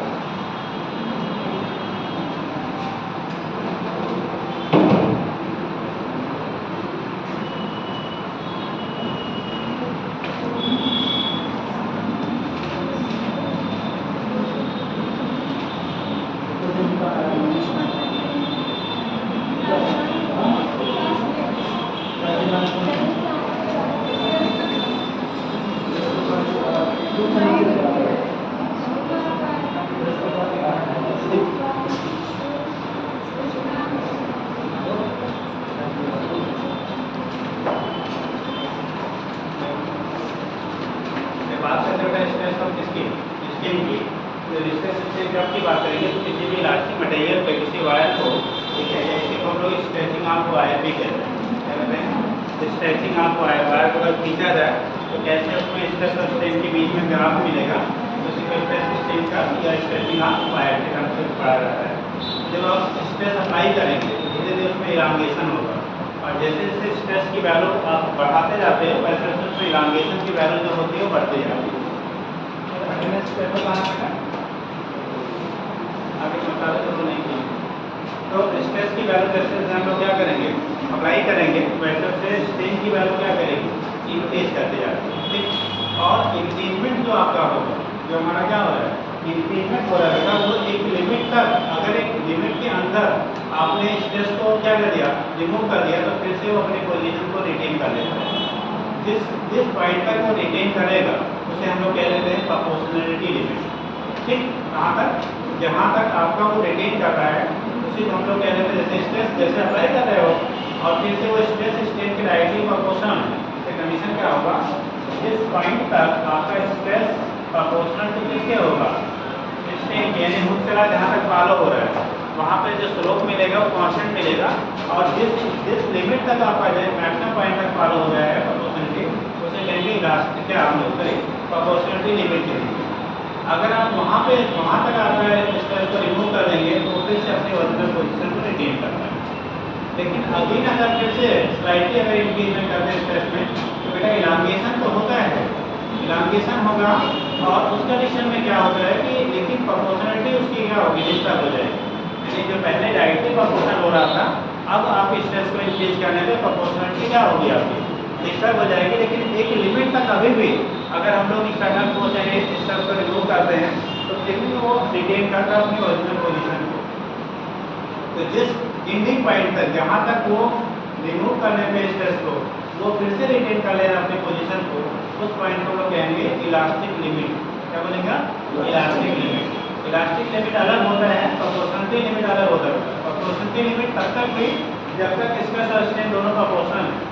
बात करते हैं स्ट्रेस और किसकी स्ट्रेन की। तो स्ट्रेस स्ट्रेन जब की बात करेंगे तो किसी भी इलास्टिक मटेरियल पे किसी वायर को ठीक है इसी को हम लोग स्ट्रेचिंग आर्म वायर भी कहते हैं। क्या कहते हैं स्ट्रेचिंग आर्म वायर को अगर खींचा जाए तो कैसे उसमें स्ट्रेस और स्ट्रेन के बीच में ग्राफ मिलेगा तो उसी को स्ट्रेस स्ट्रेन का या स्ट्रेचिंग आर्म वायर के नाम से पढ़ा जाता है। जब आप स्ट्रेस अप्लाई करेंगे तो धीरे धीरे उसमें इलांगेशन होगा और जैसे जैसे स्ट्रेस की वैल्यू आप बढ़ाते जाते हो वैसे वैसे उसमें इलांगेशन की वैल्यू जो होती है वो बढ़ती जाती है। पेपर कहाँ पे आगे बताते तो नहीं किया। तो स्ट्रेस की वैल्यू जैसे जैसे हम लोग क्या करेंगे अप्लाई करेंगे वैसे वैसे स्ट्रेन की वैल्यू क्या करेगी इंक्रीज करते जाते हैं। ठीक और इंक्रीजमेंट जो आपका होगा जो हमारा क्या हो रहा है इंक्रीजमेंट हो रहा है वो एक लिमिट तक अगर एक लिमिट के अंदर आपने स्ट्रेस को क्या कर दिया रिमूव कर दिया तो फिर से वो अपनी पोजीशन को रिटेन कर लेता है। जिस पॉइंट तक वो रिटेन करेगा उसे हम लोग कह लेते हैं प्रोपोर्शनलिटी लिमिट। ठीक कहाँ तक जहाँ तक आपका वो रिटेन कर रहा है उसी को हम लोग कह लेते हैं जैसे स्ट्रेस जैसे अप्लाई कर रहे हो और फिर से वो स्ट्रेस स्ट्रेन के डायरेक्टली प्रोपोर्शनल है। कंडीशन क्या होगा जिस पॉइंट तक आपका स्ट्रेस प्रोपोर्शनल टू किसके होगा स्ट्रेन यानी मुख्य जहाँ तक फॉलो हो रहा है वहाँ पे जो स्लोप मिलेगा वो कांस्टेंट मिलेगा और जिस लिमिट तक आपका जो मैक्सिमम पॉइंट तक फॉलो हो रहा है प्रोपोर्शनलिटी उसे कहेंगे इलास्टिक क्या हम लोग करें प्रोपोर्शनलिटी लिमिट के लिए। अगर आप वहाँ तक आपका स्ट्रेस को रिमूव कर देंगे तो फिर से अपनी ओरिजिनल पोजीशन को रिटेन करता है। लेकिन अगेन अगर फिर से स्लाइटली अगर इंक्रीजमेंट करते हैं स्ट्रेस में तो बेटा इलांगेशन तो होता है इलांगेशन होगा और उस कंडीशन में क्या होता है कि लेकिन प्रोपोर्शनलिटी उसकी क्या होगी डिस्टर्ब हो जाएगी। यानी जो पहले डायरेक्टली प्रोपोर्शनल हो रहा था अब आप स्ट्रेस को इंक्रीज करने पे प्रोपोर्शनलिटी क्या होगी आपकी डिस्टर्ब हो जाएगी। लेकिन एक लिमिट तक अभी भी अगर हम लोग एक्सटर्नल फोर्स या स्ट्रेस को रिमूव करते हैं तो फिर भी वो रिटेन करता है अपनी ओरिजिनल पोजीशन को। तो जिस इंडिंग पॉइंट तक जहाँ तक वो रिमूव करने पे स्ट्रेस को वो फिर से रिटेन कर लेना अपनी पोजीशन को उस पॉइंट को लोग कहेंगे इलास्टिक लिमिट। क्या बोलेंगे इलास्टिक लिमिट। इलास्टिक लिमिट अलग होता है प्रोपोर्शनलिटी लिमिट अलग होता है। प्रोपोर्शनलिटी लिमिट तब तक भी जब तक स्ट्रेस और स्ट्रेन दोनों प्रोपोर्शनल है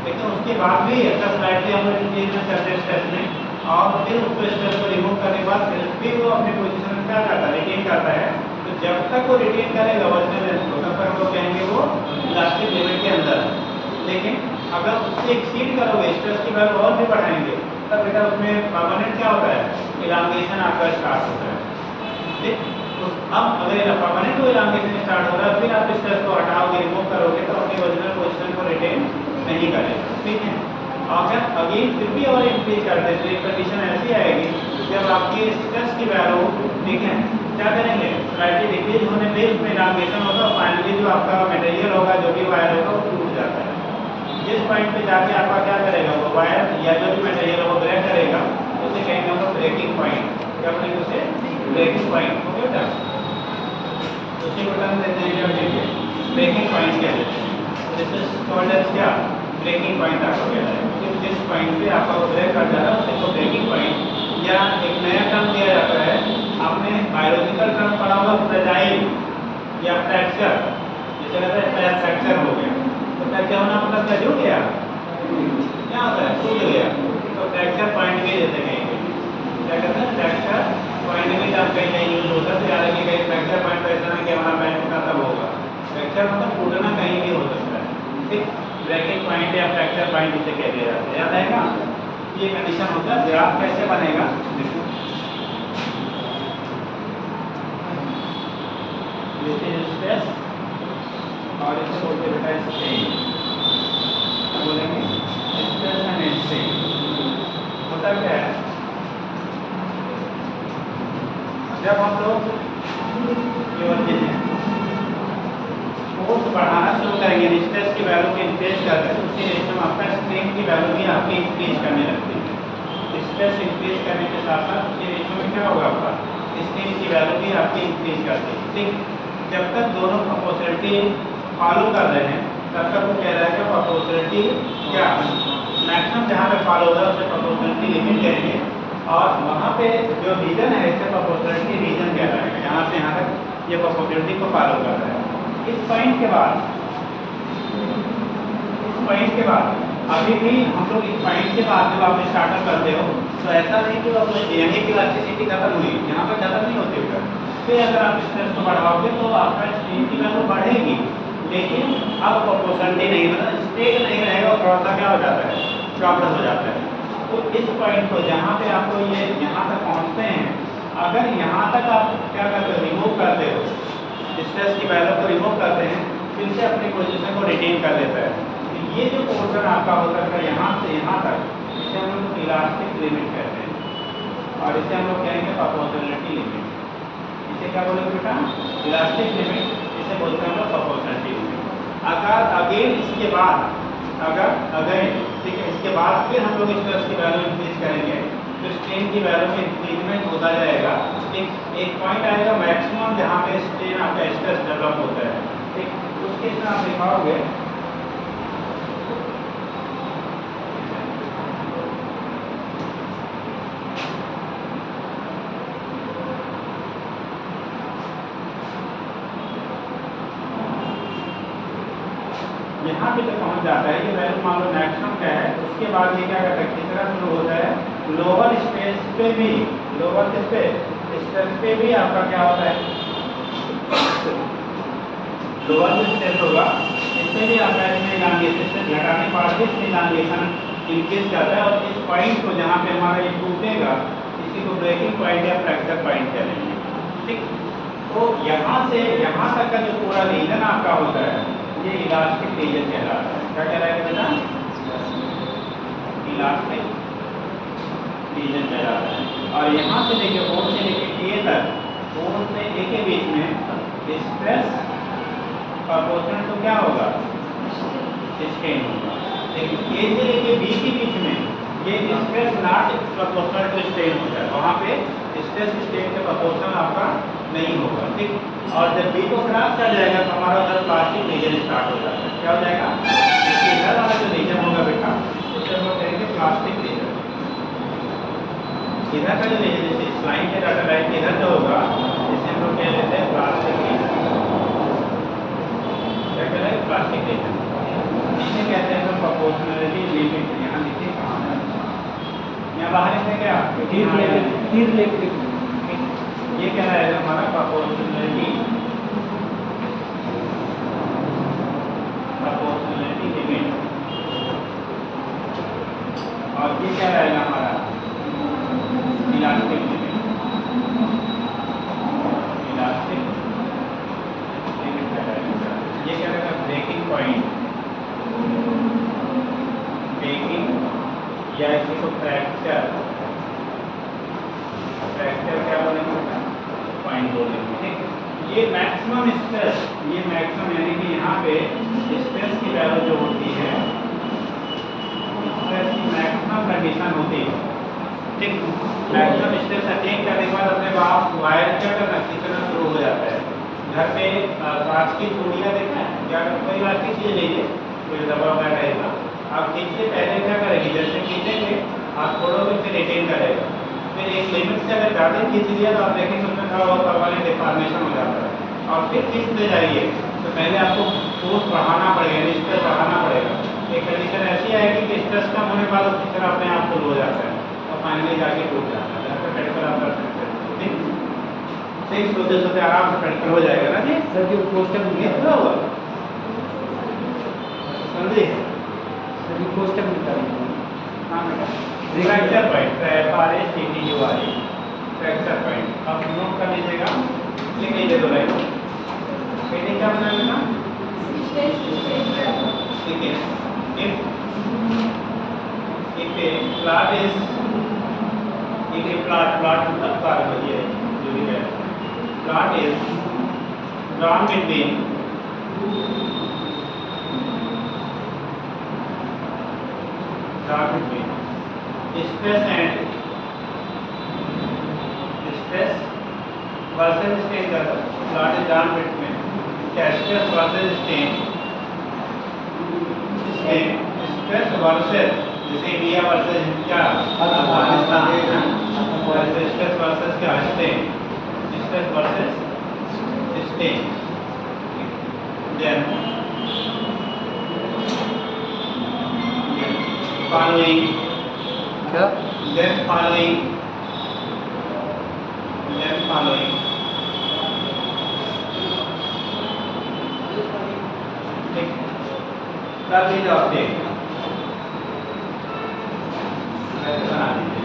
लेकिन उसके बाद भी अगर स्लाइटली हम लोग इंक्रीजमेंट करते हैं स्ट्रेस में और फिर उसको स्ट्रेस को रिमूव करने के बाद फिर वो अपनी पोजीशन में क्या करता है रिटेन करता है। तो जब तक वो रिटेन करेगा ओरिजिनल लेंथ को तब तक हम लोग कहेंगे वो इलास्टिक लिमिट के अंदर है। लेकिन अगर उससे एक्सीड करोगे स्ट्रेस की वैल्यू और भी बढ़ाएंगे तब बेटा उसमें परमानेंट क्या होता है इलांगेशन आपका स्टार्ट होता है। ठीक अब अगर परमानेंट वो इलांगेशन स्टार्ट होगा फिर आप स्ट्रेस को हटाओगे रिमूव करोगे तो अपनी ओरिजिनल पोजीशन को रिटेन नहीं करेगा। ठीक है अगर अगेन फिर भी और इंक्रीज करते तो एक कंडीशन ऐसी आएगी जब आपकी स्ट्रेस की वैल्यू ठीक है क्या करेंगे स्लाइटली डिक्रीज होने पे उसमें इलांगेशन होगा और फाइनली जो आपका मटेरियल होगा जो भी वायर होगा वो टूट जाता है। जिस पॉइंट पे जाके आपका क्या करेगा वो वायर या जो भी मटेरियल है वो ब्रेक करेगा उसे कहेंगे हम लोग ब्रेकिंग पॉइंट। क्या बोलेंगे उसे ब्रेकिंग पॉइंट हो गया उसी को टर्म देते हैं क्या देखिए ब्रेकिंग पॉइंट कहते हैं। दिस इज कॉल्ड एज क्या ब्रेकिंग पॉइंट आपको कहता है क्योंकि जिस पॉइंट पे आपका वो ब्रेक कर जाता है उसको ब्रेकिंग पॉइंट या एक नया टर्म दिया जाता है। आपने बायोलॉजिकल टर्म पढ़ा होगा फ्रेजाइल या फ्रैक्चर जैसे कहते हैं फ्रैक्चर हो गया तो फ्रैक्चर होना मतलब क्या जुड़ गया क्या होता है टूट गया तो फ्रैक्चर पॉइंट भी जैसे कहेंगे क्या कहते हैं फ्रैक्चर पॉइंट भी जब कहीं नहीं यूज होता तो याद रखिए कहीं फ्रैक्चर पॉइंट ऐसा ना कि हमारा पैंट का तब होगा फ्रैक्चर मतलब टूटना कहीं भी हो सकता है। ठीक ब्रेकिंग पॉइंट या फ्रैक्चर पॉइंट इसे कह दिया जाता है। याद आएगा ये कंडीशन होता है। ग्राफ कैसे बनेगा स्ट्रेस और इसे बोलते हैं बेटा स्ट्रेन। क्या बोलेंगे? Stress and strain. होता क्या है, जब हम लोग फोर्स बढ़ाना शुरू करेंगे, स्ट्रेस की वैल्यू को इंक्रीज करते हैं, उसी रेशियो में आपका स्ट्रेन की वैल्यू भी आपकी इंक्रीज करने लगती है। स्ट्रेस इंक्रीज करने के साथ साथ उसी रेशियो में क्या होगा आपका स्ट्रेन की वैल्यू भी आपकी इंक्रीज करती है। ठीक, जब तक दोनों प्रोपोर्शनलिटी फॉलो कर रहे हैं तब तक वो कह रहा है कि प्रोपोर्शनलिटी क्या मैक्सिमम जहाँ पे फॉलो हो रहा है उसे प्रोपोर्शनलिटी लिमिट कहेंगे, और वहाँ पे जो रीजन है इसे प्रोपोर्शनलिटी रीजन कहता है, यहाँ से यहाँ तक ये प्रोपोर्शनलिटी को फॉलो कर रहा है। इस पॉइंट के बाद अभी भी हम लोग इस पॉइंट के बाद जब आप स्टार्टअप करते हो तो ऐसा नहीं कि अब यहीं की इलास्टिसिटी खत्म हुई, यहाँ पर खत्म नहीं होती है। फिर अगर आप स्ट्रेस को बढ़ाओगे तो आपका स्ट्रेन की वैल्यू बढ़ेगी, लेकिन अब प्रोपोर्शनलिटी नहीं, मतलब स्ट्रेट नहीं रहेगा, थोड़ा सा क्या हो जाता है, चौकस हो जाता है। तो इस पॉइंट को जहाँ पे आपको ये यहाँ तक पहुँचते हैं, अगर यहाँ तक आप क्या करते हो, रिमूव करते हो, स्ट्रेस की वैल्यू को रिमूव करते हैं, फिर से अपनी पोजीशन को रिटेन कर लेता है। तो ये जो पोर्शन आपका होता है यहाँ से यहाँ तक, इसे हम लोग इलास्टिक लिमिट कहते हैं, और इसे हम लोग कहेंगे प्रोपोर्शनलिटी लिमिट। इसे क्या बोलेंगे बेटा? इलास्टिक लिमिट, इसे बोलते हैं हम लोग प्रोपोर्शनलिटी लिमिट। अगर अगेन इसके बाद ठीक है, इसके बाद फिर हम लोग स्ट्रेस की वैल्यू इंक्रीज करेंगे तो स्ट्रेन की वैल्यू में इंक्रीजमेंट होता जाएगा। एक पॉइंट आएगा मैक्सिमम जहाँ पे स्ट्रेन आपका स्ट्रेस डेवलप होता है। ठीक, उस केस में आप दिखाओगे यहाँ पे तो पहुँच जाता है, ये वैल्यू मान लो मैक्सिमम क्या है, उसके बाद ये क्या करता है, कितना शुरू होता है, लोअर स्ट्रेस पे भी, लोअर स्ट्रेस पे भी आपका क्या होता है, लोअर जो स्ट्रेस होगा इसमें भी आपका इसमें इलांगेशन घटाने के बाद भी इलांगेशन इंक्रीज करता है, और इस पॉइंट को जहाँ पे हमारा ये टूटेगा इसी को ब्रेकिंग पॉइंट या फ्रैक्चर पॉइंट कहेंगे। ठीक, तो यहाँ से यहाँ तक का जो पूरा रीजन आपका होता है ये इलास्टिक रीजन कहलाता है। क्या कहलाएगा बेटा? इलास्टिक रीजन कहलाता है। और यहाँ से लेके O से लेके A तक, O से A के बीच में स्ट्रेस प्रोपोर्शनल तो क्या होगा, स्ट्रेन होगा। लेकिन A से लेके B के बीच में ये stress not proportional to strain होता है, वहाँ पे स्ट्रेस स्ट्रेन के प्रोपोर्शनल आपका नहीं होगा। ठीक, और जब B को क्रॉस कर जाएगा तो हमारा उधर प्लास्टिक रीजन स्टार्ट हो जाता है। क्या हो जाएगा? इसके इधर वाला जो रीजन होगा बेटा उसे हम लोग कहेंगे प्लास्टिक रीजन। इधर का जो रीजन, जैसे इस लाइन के डाटा लाइन के इधर जो होगा इसे हम लोग कह लेते हैं प्लास्टिक रीजन। क्या कहते हैं? Plastic region. इसे कहते हैं तो प्रोपोर्शनलिटी लिमिट। यहाँ देखिए कहाँ है, यहाँ बाहर से क्या तीर लेके ये क्या है हमारा प्रोपोर्शनलिटी लिमिट, और ये क्या रहेगा हमारा इलास्टिक लिमिट। इलास्टिक लिमिट क्या रहेगा? ये क्या रहेगा? ब्रेकिंग पॉइंट, ब्रेकिंग या इसी को फ्रैक्चर क्या बोलेंगे बेटा? पॉइंट बोलेंगे। ठीक, ये मैक्सिमम स्ट्रेस, ये मैक्सिमम यानी कि यहाँ पे स्ट्रेस की वैल्यू जो होती है, स्ट्रेस की मैक्सिमम कंडीशन होती है। ठीक, मैक्सिमम स्ट्रेस अटेन करने के बाद अपने आप वायर क्या करना, खींचना शुरू हो जाता है। घर पे कांच की चूड़ियाँ देखा है, क्या कोई इलास्टिक चीज लीजिए, कोई दबा हुआ टाइप का, आप खींचते पहले क्या करेंगे, जैसे खींचेंगे आप छोड़ोगे फिर रिटेन करेगा, फिर एक लिमिट से अगर ज़्यादा खींच लिया तो आप देखेंगे उसमें थोड़ा बहुत परमानेंट डिफॉर्मेशन हो जाता है, और फिर खींचते जाइए तो पहले आपको फोर्स बढ़ाना पड़ेगा, स्ट्रेस बढ़ाना पड़ेगा। एक कंडीशन ऐसी आएगी कि स्ट्रेस कम होने के बाद खींचना अपने आप शुरू हो जाता है और फाइनली जाके टूट जाता है। ऐसा फ्रैक्चर आप कर सकते हैं। ठीक, ठीक, सोते सोते आराम से फ्रैक्चर हो जाएगा ना जी। सर जो पोस्टर कितना हुआ समझे? सर जो पोस्टर मिलता है हाँ बेटा, fracture point FRACTURE fracture point आप नोट कर लीजिएगा, लिख लीजिए दो लाइन। हेडिंग क्या बनाएगा ना? ठीक है, if plot is if a plot मतलब कागज है जो भी है, plot is drawn between stress versus strain का plot is drawn between stress versus strain versus जैसे इंडिया वर्सेस क्या अफगानिस्तान है, स्ट्रेस वर्सेस क्या strain, stress versus strain, then following क्या then following कर लीजिए ऑब्जेक्ट बना दीजिए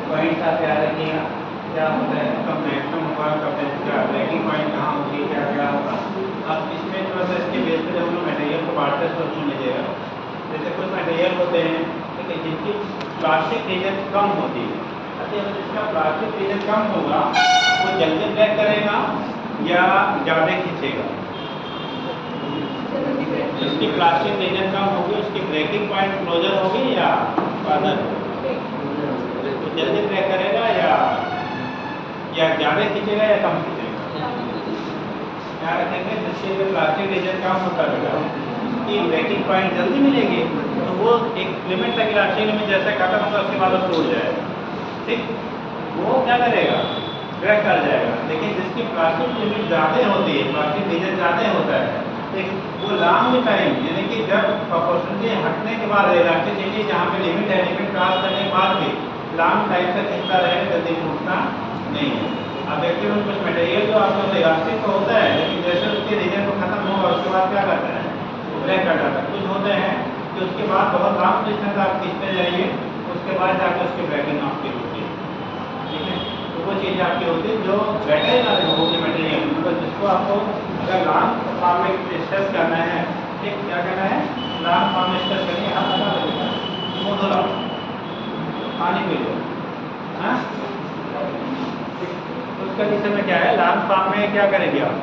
पॉइंट आप याद रखिएगा क्या होता है, कब मैक्सिमम होगा, कब क्या ब्रेकिंग पॉइंट कहाँ होगी, क्या क्या होगा। अब इसमें थोड़ा सा इसके बेस पर जब हम लोग मटेरियल को बांटते हैं तो उसमें लीजिएगा, जैसे कुछ मटेरियल होते हैं ठीक है जिनकी प्लास्टिक रीजन कम होती है। अच्छा अगर इसका प्लास्टिक रीजन कम होगा वो जल्दी ब्रेक करेगा या ज़्यादा खींचेगा। जिसकी प्लास्टिक रीजन कम होगी उसकी ब्रेकिंग पॉइंट क्लोजर होगी या फादर तो जल्दी ब्रेक करेगा या ज़्यादा खींचेगा या कम खींचेगा। क्या रखेंगे जिसके लिए प्लास्टिक रीजन कम होता है उसकी ब्रेकिंग पॉइंट जल्दी मिलेगी तो वो एक लिमिट तक इलास्टिक लिमिट जैसे खत्म होगा उसके बाद वो टूट जाएगा ठीक, वो क्या करेगा ब्रेक कर जाएगा। लेकिन जिसकी प्लास्टिक लिमिट ज़्यादा होती है, प्लास्टिक रीजन ज़्यादा होता है ठीक, वो लॉन्ग टाइम यानी कि जब प्रोपोर्शनली हटने के बाद इलास्टिसिटी जहाँ पे लिमिट है, लिमिट क्रॉस करने के बाद भी लॉन्ग टाइम तक खींचता रहेगा, जल्दी टूटता नहीं है। अब देखिए कुछ मटेरियल जो आपको इलास्टिक तो होता है लेकिन जैसे उसके रीजन को खत्म होगा उसके बाद क्या करता है वो ब्रेक कर जाता है। कुछ होते हैं फिर उसके बाद बहुत लॉन्ग डिस्टेंस आप खींचते जाइए, उसके बाद जाकर उसकी ब्रेकिंग आपकी होती है। ठीक है, तो वो चीज़ आपकी होती है जो बैटर होगी मटेरियल, मतलब जिसको आपको अगर लॉन्ग फॉर्म में स्ट्रेस करना है, ठीक, क्या करना है, लॉन्ग फॉर्म में स्ट्रेस करेंगे, हाथ लगा लगेगा, वो धुला पानी पी लो, हाँ। तो उसका कंडीशन में क्या है, लॉन्ग फॉर्म में क्या करेंगे आप,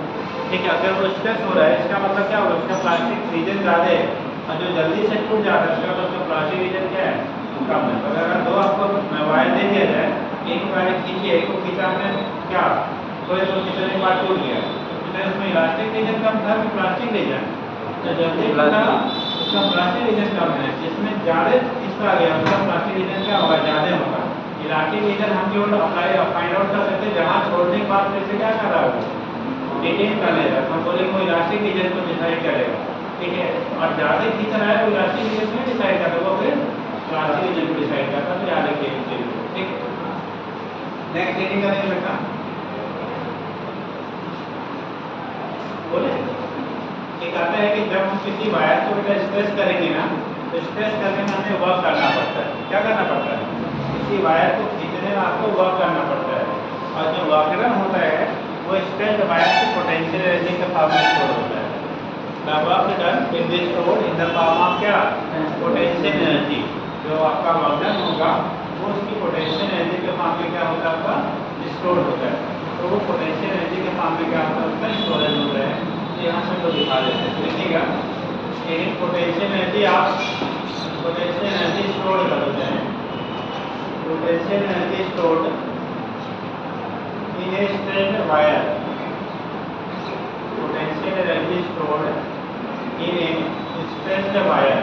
ठीक है, अगर वो स्ट्रेस हो रहा है इसका मतलब क्या होगा, उसका प्लास्टिक रीजन ज़्यादा है और जो जल्दी से टूट जाता है उसका मतलब उसका प्लास्टिक रीजन क्या है, कम है। तो अगर दो आपको वायर दे दिया जाए, एक वायर खींचिए, एक को खींचा आपने, क्या थोड़े तो खींचने के बाद टूट गया, तो उसमें इलास्टिक रीजन कम था कि प्लास्टिक रीजन, तो जल्दी टूटा उसका प्लास्टिक रीजन कम है, जिसमें ज़्यादा खिंचता गया उसका प्लास्टिक रीजन क्या होगा, ज़्यादा होगा। इलास्टिक रीजन हम केवल अप्लाई फाइंड आउट कर सकते हैं जहाँ छोड़ने के बाद फिर से क्या कर रहा है, डिटेन कर लेगा, तो हम बोलेंगे वो इलास्टिक रीजन को डिसाइड करेगा, ठीक है। और ज़्यादा खींच रहा है वो इलास्टिक रीजन में डिसाइड करता है, वो फिर प्लास्टिक रीजन को डिसाइड करता है, तो याद रखिए इस चीज़ को, ठीक। नेक्स्ट रीडिंग करेंगे बेटा, बोले एक आता है कि जब हम किसी वायर को बेटा स्ट्रेस करेंगे ना, तो स्ट्रेस करने में हमें वर्क करना पड़ता है, क्या करना पड़ता है, किसी वायर को खींचने में आपको वर्क करना पड़ता है, और जो वर्क होता है वो स्ट्रेस वायर की पोटेंशियल एनर्जी के फॉर्म में स्टोर होता है। The work done will be stored in the form of क्या, पोटेंशियल एनर्जी, जो आपका वर्क डन होगा वो उसकी पोटेंशियल एनर्जी के फॉर्म में क्या होता है, आपका स्टोर होता है। तो वो पोटेंशियल एनर्जी के फॉर्म में क्या होता है, उसका स्टोरेज होता है। यहाँ से तो दिखा देते हैं, देखिएगा, एक पोटेंशियल एनर्जी आप पोटेंशियल एनर्जी स्टोर कर देते हैं, potential energy stored in a straight wire, potential energy stored in a straight wire,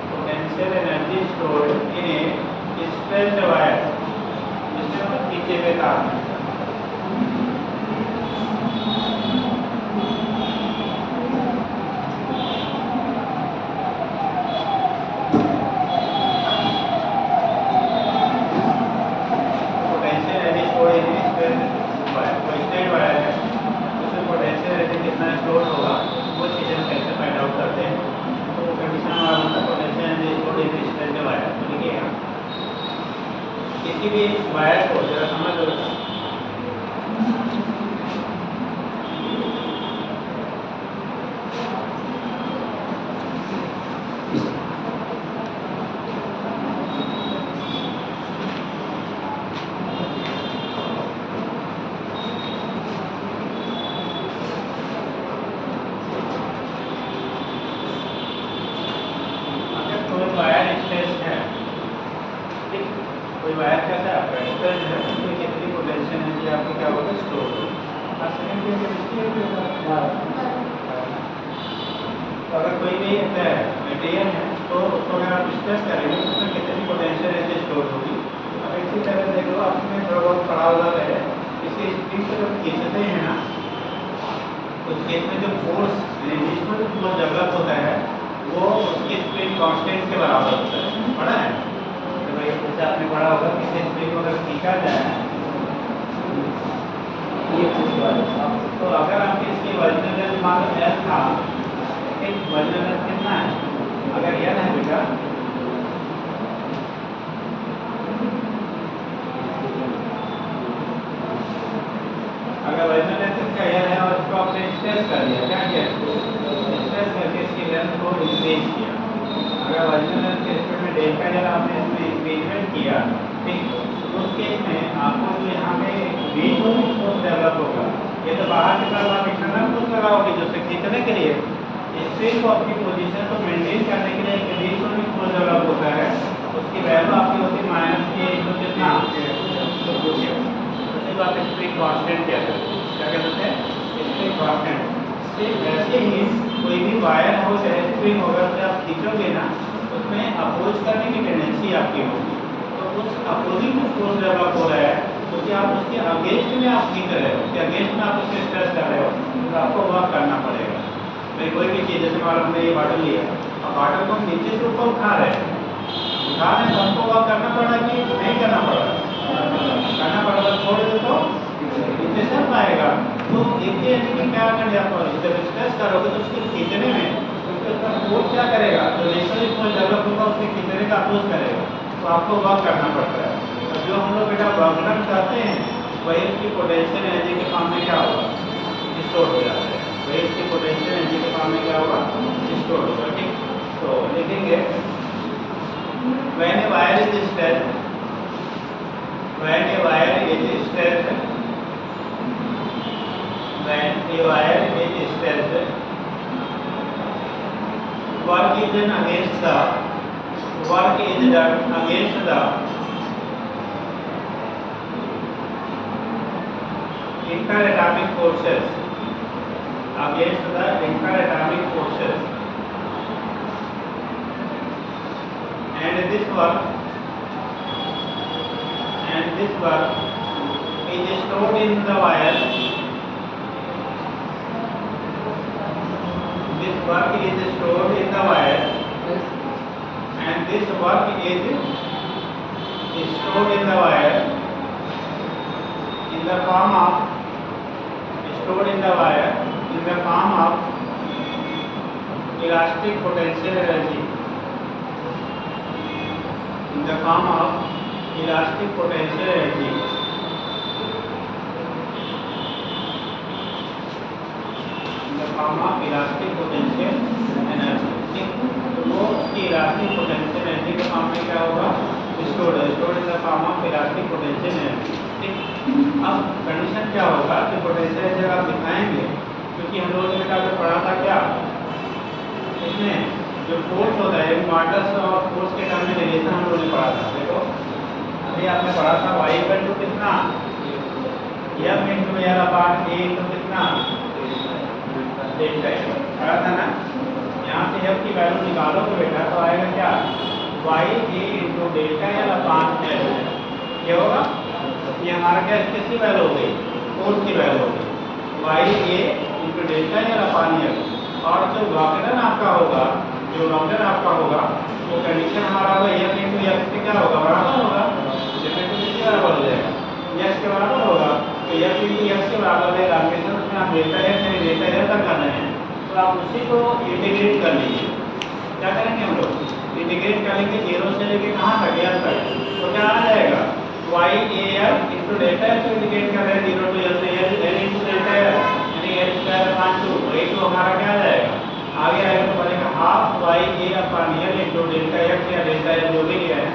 potential energy stored in a straight wire, जिसमें हम खींचे हुए तार में, किसी भी वायर को जरा समझ लो, कोई वायर कैसा है आपका स्ट्रेच है, तो कितनी पोटेंशियल एनर्जी आपकी क्या होगा, स्टोर होगी। तो अगर कोई भी मटेरियल है तो उसको अगर आप स्ट्रेस करेंगे तो उसमें कितनी पोटेंशियल एनर्जी स्टोर होगी। अब इसी तरह देख लो, आपने थोड़ा बहुत पढ़ा हुआ है, इसी स्प्रिंग से जब खींचते हैं ना, तो इसमें जो फोर्स जिसमें जो फोर्स डेवलप होता है वो उसके स्प्रिंग कांस्टेंट के बराबर होता है, पढ़ा है जैसे आपने पढ़ा होगा कि स्प्रिंग को अगर खींचा जाए तो अगर आपकी इसकी वर्जिनल मान लो एल था, एक वर्जिनल कितना है, अगर एल है बेटा, अगर वर्जिनल का एल है और इसको आपने स्ट्रेस कर दिया, क्या किया, स्ट्रेस करके इसकी लेंथ को इंक्रीज किया। अगर वर्जिनल के स्पीड में डेल्टा एल आपने इसमें इंक्रीजमेंट किया, ठीक, तो उस केस में आपको जो यहाँ पे बीच में फोर्स डेवलप होगा, ये तो बाहर की तरफ आप एक्सटर्नल फोर्स लगाओगे जो से खींचने के लिए, स्प्रिंग को अपनी पोजीशन को मेंटेन करने के लिए एक बीच में फोर्स डेवलप होता है, उसकी वैल्यू आपकी होती है माइनस के तो कितना, उसी को आप स्प्रिंग कांस्टेंट कहते हैं, क्या कहते हैं, स्प्रिंग कांस्टेंट। वैसे ही कोई भी वायर हो चाहे स्प्रिंग होगा, उसे आप खींचोगे ना, उसमें अपोज करने की टेंडेंसी आपकी होगी, तो उस अपोजिंग में फोर्स डेवलप हो रहा है, क्योंकि आप उसके अगेंस्ट में आप खींच रहे हो, उसके अगेंस्ट में आप उसे स्ट्रेस कर रहे हो, तो आपको वर्क करना पड़ेगा। भाई कोई भी चीज़, जैसे मान हमने ये बॉटल लिया, अब बॉटल को हम नीचे से ऊपर उठा रहे हैं तो हमको वर्क करना पड़ा कि नहीं करना पड़ा, करना पड़ा, छोड़ दे तो नीचे से पाएगा। तो देखिए कि क्या करना, आप जब स्ट्रेस करोगे तो उसको खींचने में तो फोर्स क्या करेगा, जो नेचुरल फोर्स डेवलप होगा उसके कितने का अपोज करेगा, तो आपको वर्क करना पड़ता है। तो जो हम लोग बेटा वर्क डन करते हैं वही उसकी पोटेंशियल एनर्जी के फॉर्म में क्या होगा, स्टोर हो जाता है। वही उसकी पोटेंशियल एनर्जी के फॉर्म में क्या होगा, स्टोर होगा। ठीक, तो लिखेंगे when a wire is stretched, when a wire is stretched, when a wire is stretched, work is done against the interatomic forces, against the interatomic forces, and this work is stored in the wire. This work is stored in the wire, and this work is stored in the wire in the form of elastic potential energy. In the form of elastic potential energy. In the form of elastic potential energy. ठीक, तो वो उसकी elastic potential energy के form में क्या होगा, stored in the form of elastic potential energy. ठीक, अब कंडीशन क्या होगा कि पोटेंशियल एनर्जी आप दिखाएंगे, क्योंकि हम लोगों ने बेटा पढ़ा था क्या, इसमें जो फोर्स होता है मॉडुलस और फोर्स के टर्म में रिलेशन हम लोगों ने पढ़ा था। देखो अभी आपने पढ़ा था y इक्वल टू कितना, m into L apart a into कितना, डेल्टा एल पढ़ा था ना। यहाँ से f की वैल्यू निकालोगे बेटा तो आएगा क्या, y a into delta L apart L. क्या होगा, ये हमारा क्या किसकी वैल्यू हो गई, फोर्स की वैल्यू हो गई, y a into delta L apart L. और जो लॉगरिथम आपका होगा, वो कंडीशन हमारा होगा f इंटू x से क्या होगा, बराबर होगा, बराबर हो जाएगा, x के बराबर होगा। तो f इंटू x के बराबर है, इक्वेशन में आप डेल्टा एल तक करना है, तो आप उसी को इंटीग्रेट कर लीजिए। क्या करेंगे हम लोग, इंटीग्रेट करेंगे 0 से लेके कहाँ तक, l तक, तो क्या आ जाएगा, y a l into delta L को इंटीग्रेट कर रहे हैं 0 टू l से l इंटू डेल्टा एल, यानी l स्क्वायर अपान 2, वही तो हमारा क्या आ जाएगा, आगे आएगा तो बनेगा half y a upon l into delta x या डेल्टा एल जो भी लिया है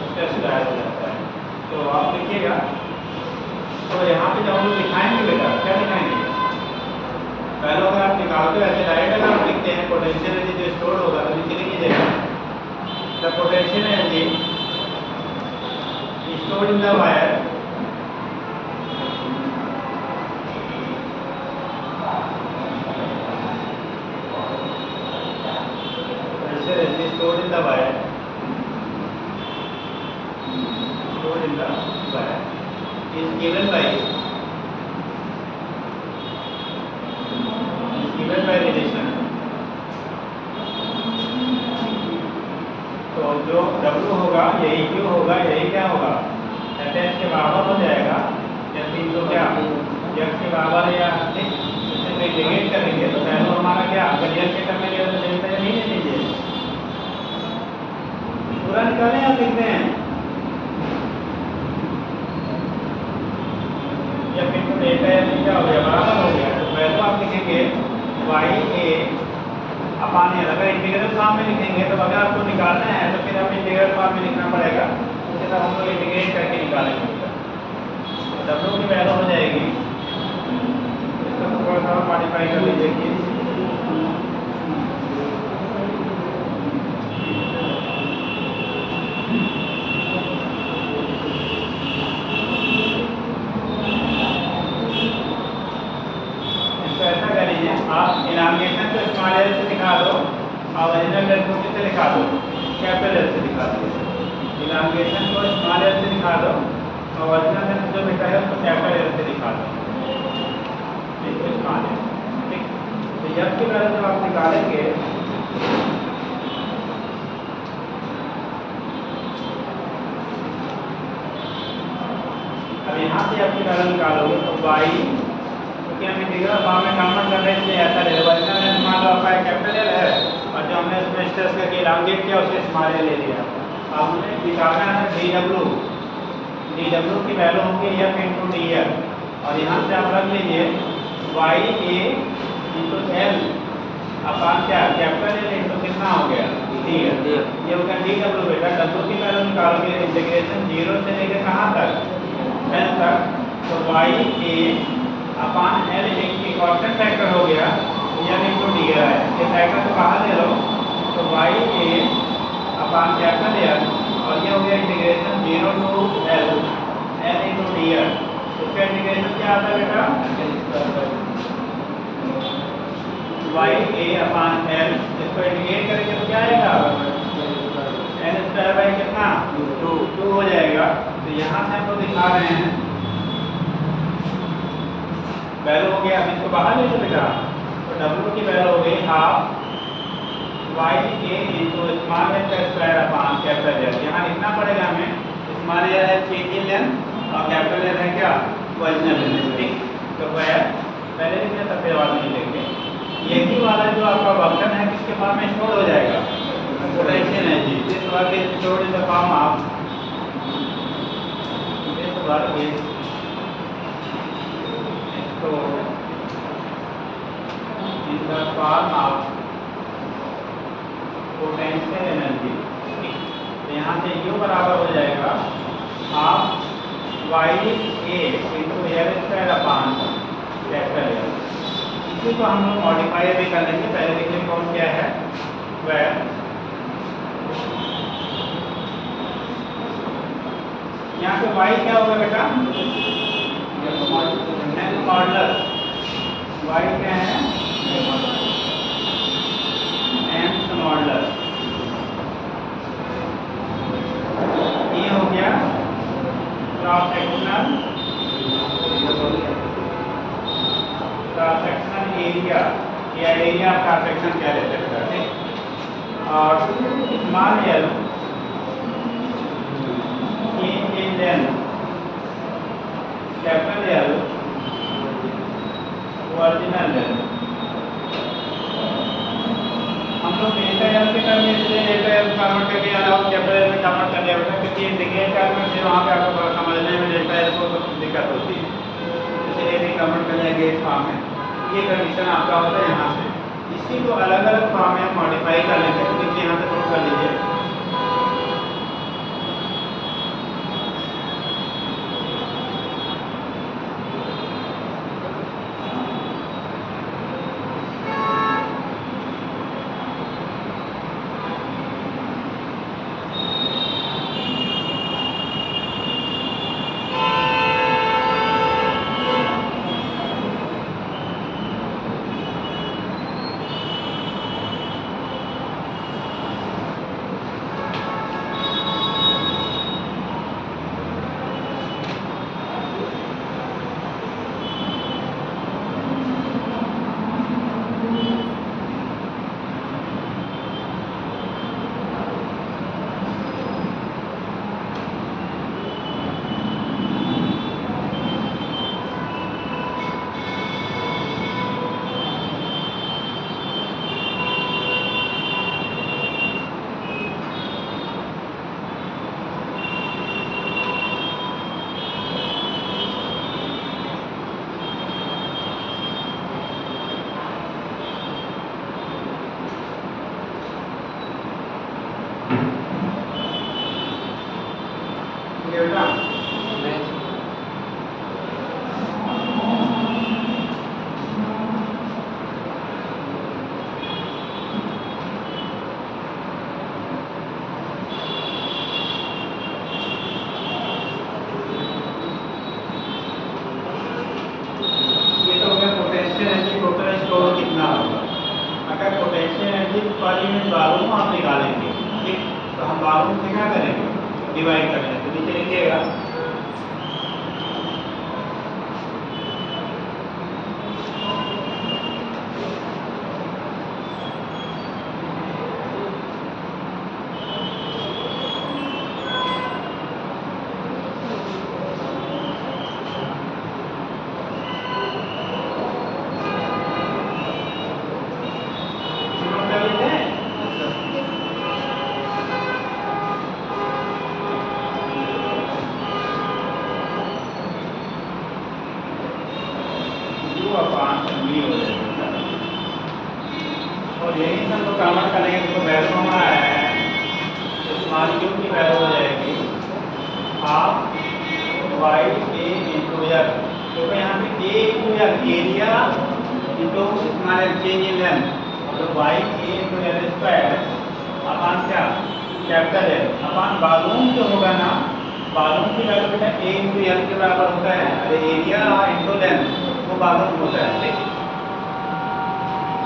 उसका स्क्वायर हो जाता है। तो आप लिखिएगा, तो यहाँ पे जब हम लोग दिखाएंगे बेटा क्या दिखाएंगे, पहले अगर आप निकालते हो ऐसे डायरेक्ट अगर आप लिखते हैं पोटेंशियल एनर्जी जो स्टोर होगा तो नीचे लिखिएगा the potential energy stored in the wire stored in the wire is given by relation। तो जो W होगा यही Q होगा, यही क्या होगा, एच के बराबर हो जाएगा, या 3 तो क्या x के बराबर है, या इससे इंटीग्रेट करेंगे तो पहले हमारा क्या, अगर x के टर्म में लिया तो डेल्टा नहीं ले लीजिए, पूरा निकालें आप लिखते हैं या फिर तो डेल्टा एल क्या हो गया, बराबर हो गया। तो पहले आप लिखेंगे y a अपान एल, अगर इंटीग्रल फॉर्म में लिखेंगे तो अगर आपको निकालना है तो फिर आप इंटीग्रल फॉर्म में लिखना पड़ेगा, उसके साथ हम लोग इंटीग्रेट करके निकालेंगे। तो w की वैल्यू हो जाएगी, इसको थोड़ा सा मॉडिफाई कर लीजिए, आप इलांगेशन को स्मॉल एल से दिखा दो और ओरिजिनल एल को किससे दिखा दो, कैपिटल एल से दिखा दो। इलांगेशन को स्मॉल एल से दिखा दो और ओरिजिनल एल जो बेटा है उसको कैपिटल एल से दिखा दो, इसको स्मॉल एल। ठीक, तो एफ की वैल्यू जब आप निकालेंगे अब यहाँ से आपकी वैल्यू निकालोगे तो वाई, क्योंकि हम इंटीग्रल फॉर्म में कन्वर्ट कर रहे हैं, ऐसा रहेगा, ओरिजिनल एल मान लो आपका कैपिटल एल है और जो हमने उसमें स्ट्रेस करके इलांगेट किया, उसे स्मॉल ए ले लिया। अब हमें निकालना है डी डब्ल्यू की वैल्यू होगी एफ इंटू डी एल, और यहाँ से आप रख लीजिए वाई ए इंटू एल अपान क्या कैपिटल एल इंटू कितना हो गया डी एल। ये हो गया डी डब्ल्यू। बेटा डब्ल्यू की वैल्यू निकालोगे इंटीग्रेशन 0 से लेकर कहाँ तक एल तक, तो वाई ए अपान एल एक कांस्टेंट फैक्टर हो गया एल इंटू डी एल है, ये फैक्टर तो बाहर ले लो, तो Y A upon capital L, और ये हो गया integration 0 to L into D L. इसका इंटीग्रेशन क्या आता है बेटा वाई ए अपान एल, इसको इंटीग्रेट करेंगे तो क्या आएगा एन स्क्वायर बाई कितना 2 हो जाएगा। तो यहाँ से हम लोग दिखा रहे हैं वैल्यू हो गया, अब इसको बाहर ले लो बेटा, तो डब्ल्यू की वैल्यू हो गई half Y A into small L का स्क्वायर अपान कैपिटल एल। यहाँ लिखना पड़ेगा हमें स्मॉल एल है चेंज इन लेंथ और कैपिटल एल है क्या ओरिजिनल लेंथ। ठीक, तो वह पहले लिखने तब फिर बाद में लिखेंगे। यही वाला जो आपका वर्कन है किसके फॉर्म में स्टोर हो जाएगा potential energy. This work is stored in the form of this work is stored in the form of potential energy. तो यहाँ से U बराबर हो जाएगा half Y A into L square upon capital L. इसी को हम लोग मॉडिफाई भी कर लेंगे, पहले देखिए कौन क्या है वह यहाँ पे y क्या होगा बेटा एन मॉडुलस y क्या है एन मॉडुलस। ये हो गया क्रॉस सेक्शनल एरिया या एरिया ऑफ क्रॉस सेक्शन क्या ले सकता है। ठीक, और small L in length capital L original length. हम लोग डेल्टा एल के टर्म में इसलिए डेल्टा एल कन्वर्ट करके अलाउ कैपिटल एल में कन्वर्ट कर दिया बेटा, क्योंकि इंटीग्रेट करने से वहाँ पे आपको समझने में डेल्टा एल को दिक्कत होती है, इसलिए भी कन्वर्ट कर लिया गया इस फॉर्म में। ये कंडीशन आपका होता है यहाँ से, इसी को अलग अलग फॉर्म में मॉडिफाई कर लेते हैं। देखिए यहाँ से प्रूव कर लीजिए बेटा। ये तो हो गया पोटेंशियल एनर्जी टोटल स्टोर कितना होगा। अगर potential energy per unit volume आप निकालेंगे, ठीक, तो हम वॉल्यूम से क्या करेंगे डिवाइड करेंगे, तो नीचे लिखिएगा V हो जाएगा। और यही सब लोग कन्वर्ट करेंगे तो वैल्यू हमारा है स्मॉल क्यू की वैल्यू हो जाएगी half Y A into L. तो यहाँ पे A into L area into small change in length, तो Y A into L square upon क्या कैपिटल एल अपान वॉल्यूम जो होगा ना, वॉल्यूम की वैल्यू बेटा ए इंटू एल के बराबर होता है, अरे एरिया इंटू लेंथ वो वॉल्यूम होता है, ठीक।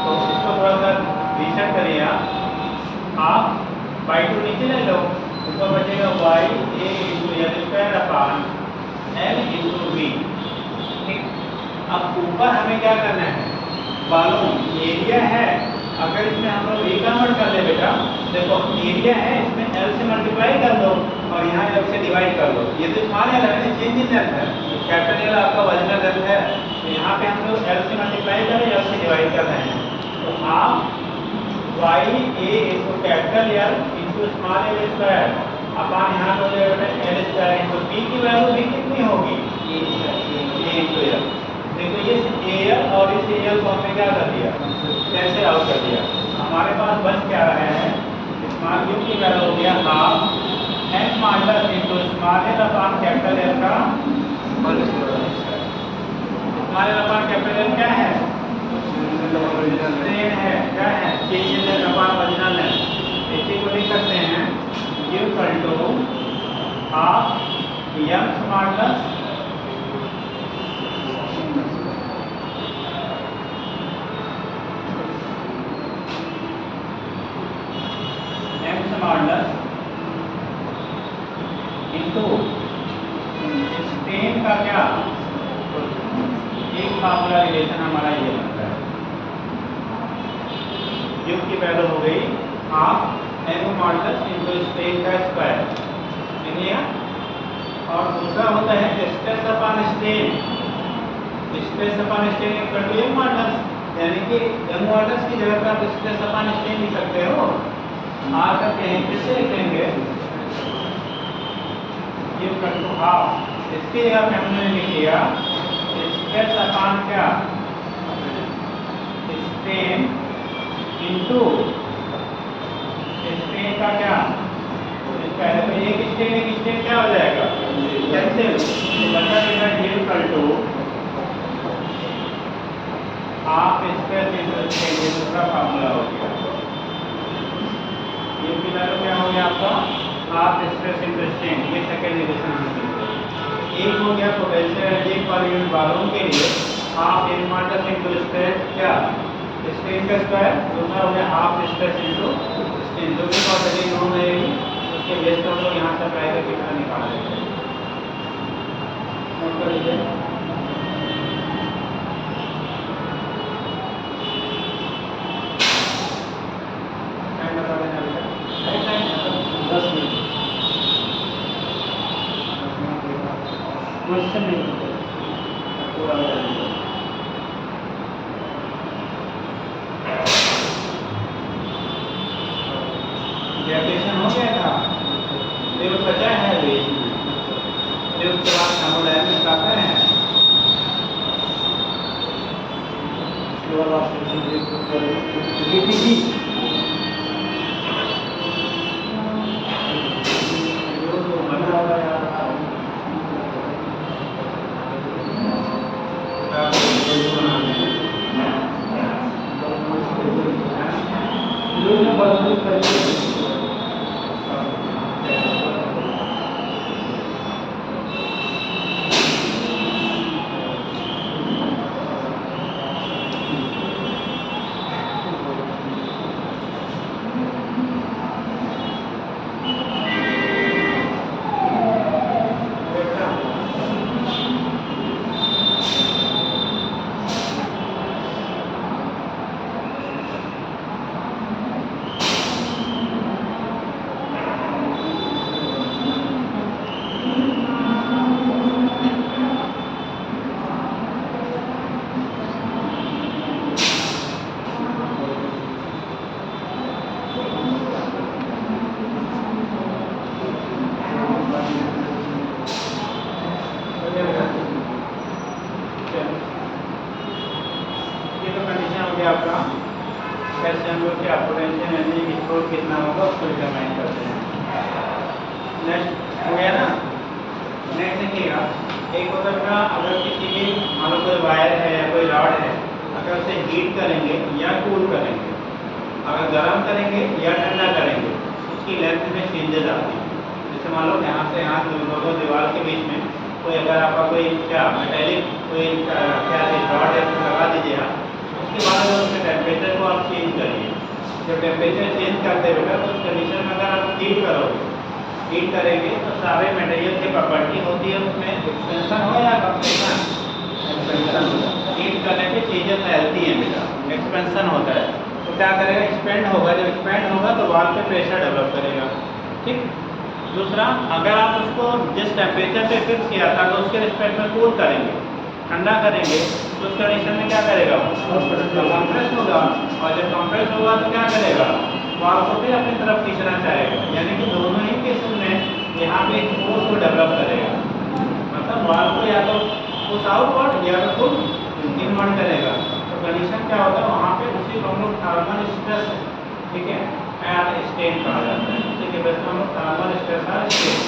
तो इसको थोड़ा सा रीसेट करिए आप बाई टू नीचे ले लो, ऊपर बचेगा Y A into L square upon L into V, ठीक। अब ऊपर हमें क्या करना है, वॉल्यूम एरिया है, अगर इसमें हम लोग रिकन्वर्ट कर ले बेटा, देखो एरिया है इसमें एल से मल्टीप्लाई कर दो और यहाँ एल से डिवाइड कर दो, ये तो स्मॉल एल है, चेंज इन लेंथ है, कैपिटल एल आपका ओरिजिनल लेंथ है, तो यहाँ पे हम लोग एल से मल्टीप्लाई करें एल से डिवाइड कर रहे हैं, तो half Y A into capital L into small L square upon यहाँ हो जाएगा बेटा एल स्क्वायर इंटू बी की वैल्यू भी कितनी होगी ए इंटू एल। देखो ये एल और इस एल को हमने क्या कर दिया, कैसे आउट कर दिया, हमारे पास बच क्या रहे हैं स्मॉल क्यू की वैल्यू हो गया half N minus into small L upon capital L का small L upon capital L क्या है, स्ट्रेन है, क्या है change in length upon original length, इसी को लिख सकते हैं equal to half Young modulus modulus into strain का क्या, एक फार्मूला रिलेशन हमारा ये बनता है, यू की वैल्यू हो गई half N modulus into strain का स्क्वायर, ठीक। और दूसरा होता है stress upon strain, stress upon strain equal to M modulus, यानी कि एम मॉडुलस की जगह पर आप स्ट्रेस अपॉन स्ट्रेन लिख सकते हो, आर करके हैं किससे लिखेंगे ये इक्वल टू हाफ, इसकी जगह पे हमने लिख दिया स्ट्रेस अपॉन क्या स्ट्रेन इनटू स्ट्रेन का क्या पहले तो एक स्ट्रेन क्या हो जाएगा कैंसिल, तो बचा देगा ये equal to half stress into strain, ये दूसरा फार्मूला हो गया, ये की वैल्यू क्या हो गया आपका हाफ स्ट्रेस इनटू स्ट्रेन, ये सेकंड रिलेशन हमने एक हो गया potential energy per unit volume के लिए half N modulus into stress क्या स्ट्रेन का स्क्वायर, दूसरा हो गया हाफ स्ट्रेस इनटू स्ट्रेन, जो भी क्वांटिटी नोन रहेगी उसके बेस पर हम लोग यहाँ से अप्लाई करके कितना निकाल लेंगे, नोट कर लीजिए। टाइम बता देना बेटा, 10 मिनट क्वेश्चन नहीं पूरा हो जाएगा। डेफिनेशन हो गया था, देखो बचा है अभी, देखो उसके बाद थर्मोडायनामिक्स आता है, जीपीजी गया आपका कैल्शियम का पोटेंशियल एनर्जी स्टोर कितना होगा उसको डिटरमाइन करते हैं। नेक्स्ट हो गया ना। नेक्स्ट देखिएगा, एक होता है अगर किसी भी मान लो कोई वायर है या कोई रॉड है, अगर उसे हीट करेंगे या कूल करेंगे, अगर गर्म करेंगे या ठंडा करेंगे, उसकी लेंथ में चेंजेस आती हैं। जैसे मान लो यहाँ से यहाँ दोनों दीवार के बीच में कोई अगर आपका कोई क्या मेटेलिक कोई क्या रॉड है तो लगा दीजिए आप, उसके बाद अगर उसके टेम्परेचर को आप चेंज करिए। जब टेम्परेचर चेंज करते बेटा तो उस कंडीशन में अगर आप हीट करोगे, हीट करेंगे तो सारे मटेरियल की प्रॉपर्टी होती है उसमें एक्सपेंशन हो या कंप्रेशन, एक्सपेंशन होगा। हीट करने पे चीज़ें फैलती हैं बेटा, एक्सपेंशन होता है तो क्या करेगा, एक्सपेंड होगा। जब एक्सपेंड होगा तो वॉल पे प्रेशर डेवलप करेगा। ठीक। दूसरा, अगर आप उसको जिस टेम्परेचर पे फिक्स किया था तो उसके रिस्पेक्ट में कूल करेंगे, ठंडा करेंगे, तो उस कंडीशन में क्या करेगा, कंप्रेस होगा। और जब कंप्रेस होगा तो क्या करेगा, वॉल को फिर अपनी तरफ खींचना चाहेगा। यानी कि दोनों ही केसेस में यहाँ पे एक फोर्स को डेवलप करेगा, मतलब वॉल को या तो पुश आउटवर्ड या तो पुश इनवर्ड करेगा। तो कंडीशन क्या होता है वहाँ पे, उसी को हम लोग थर्मल स्ट्रेस, ठीक है, स्ट्रेन कहा जाता है। ठीक है, वैसे हम लोग थर्मल स्ट्रेस और स्ट्रेन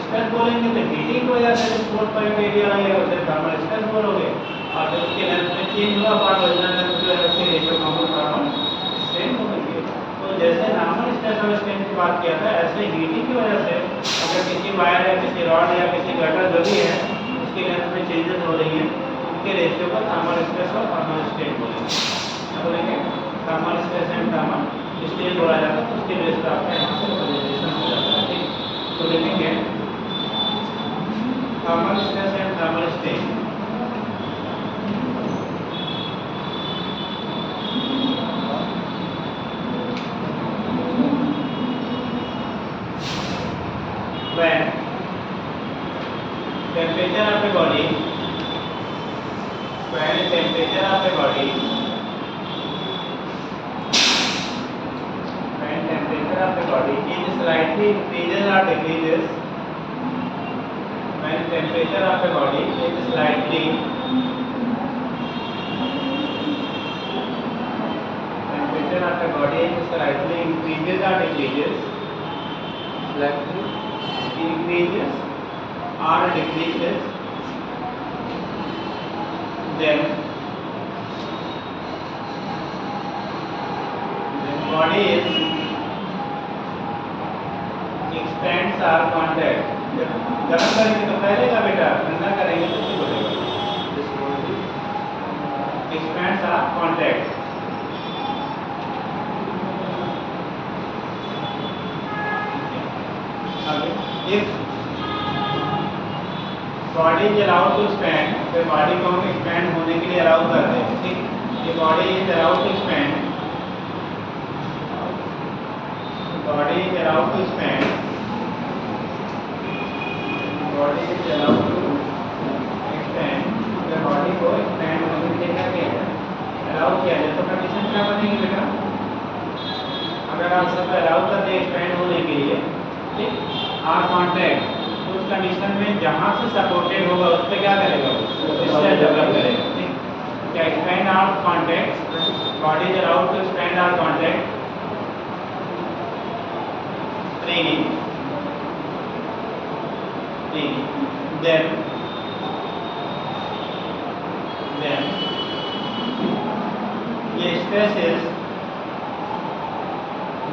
स्ट्रेस बोलेंगे तो हीटिंग की वजह से जो 4 एरिया लगेगा उसे थर्मल स्ट्रेस बोलोगे, और जब उसके लेंथ में चेंज हुआ बार ओरिजिनल लेंथ जो है उसके रेशियो को हम लोग थर्मल स्ट्रेन बोलेंगे। तो जैसे नॉर्मल स्ट्रेस और स्ट्रेन की बात किया था, ऐसे हीटिंग की वजह से अगर किसी वायर या किसी रॉड या किसी गटर जो भी है उसकी लेंथ में चेंजेस हो रही है, उनके रेशियो को थर्मल स्ट्रेस और थर्मल स्ट्रेन बोलेंगे। क्या बोलेंगे, thermal stress and thermal strain बोला जाता है। तो उसके बेस पर आपका यहाँ से रिप्रेजेंटेशन हो जाता है। ठीक, तो लिखेंगे thermal stress and thermal strain. When temperature of a body, when temperature of a body, when temperature of a body is slightly increases or decreases, when temperature of a body is slightly temperature of a body is slightly increases or decreases, slightly increases or decreases, then body is expands or contracts. जब गर्म करेंगे तो फैलेगा बेटा, ठंडा करेंगे तो क्या बोलेगा, expands or contracts. If body is allowed to expand, तो body को हम expand होने के लिए allow कर रहे हैं। ठीक, ये body is allowed to expand, body is allowed to expand, body is allowed to expand, तो body को expand होने के लिए क्या किया जाए, allow किया जाए। तो कंडीशन क्या बनेगी बेटा, अगर आप सब allow कर दें expand होने के लिए, ठीक, और कॉन्ट्रैक्ट, तो उस कंडीशन में जहाँ से सपोर्टेड होगा उस पर क्या करेगा, इससे डेवलप करेगा। ठीक, क्या expand out contract, body is allowed to expand out contract, training, then ये stresses,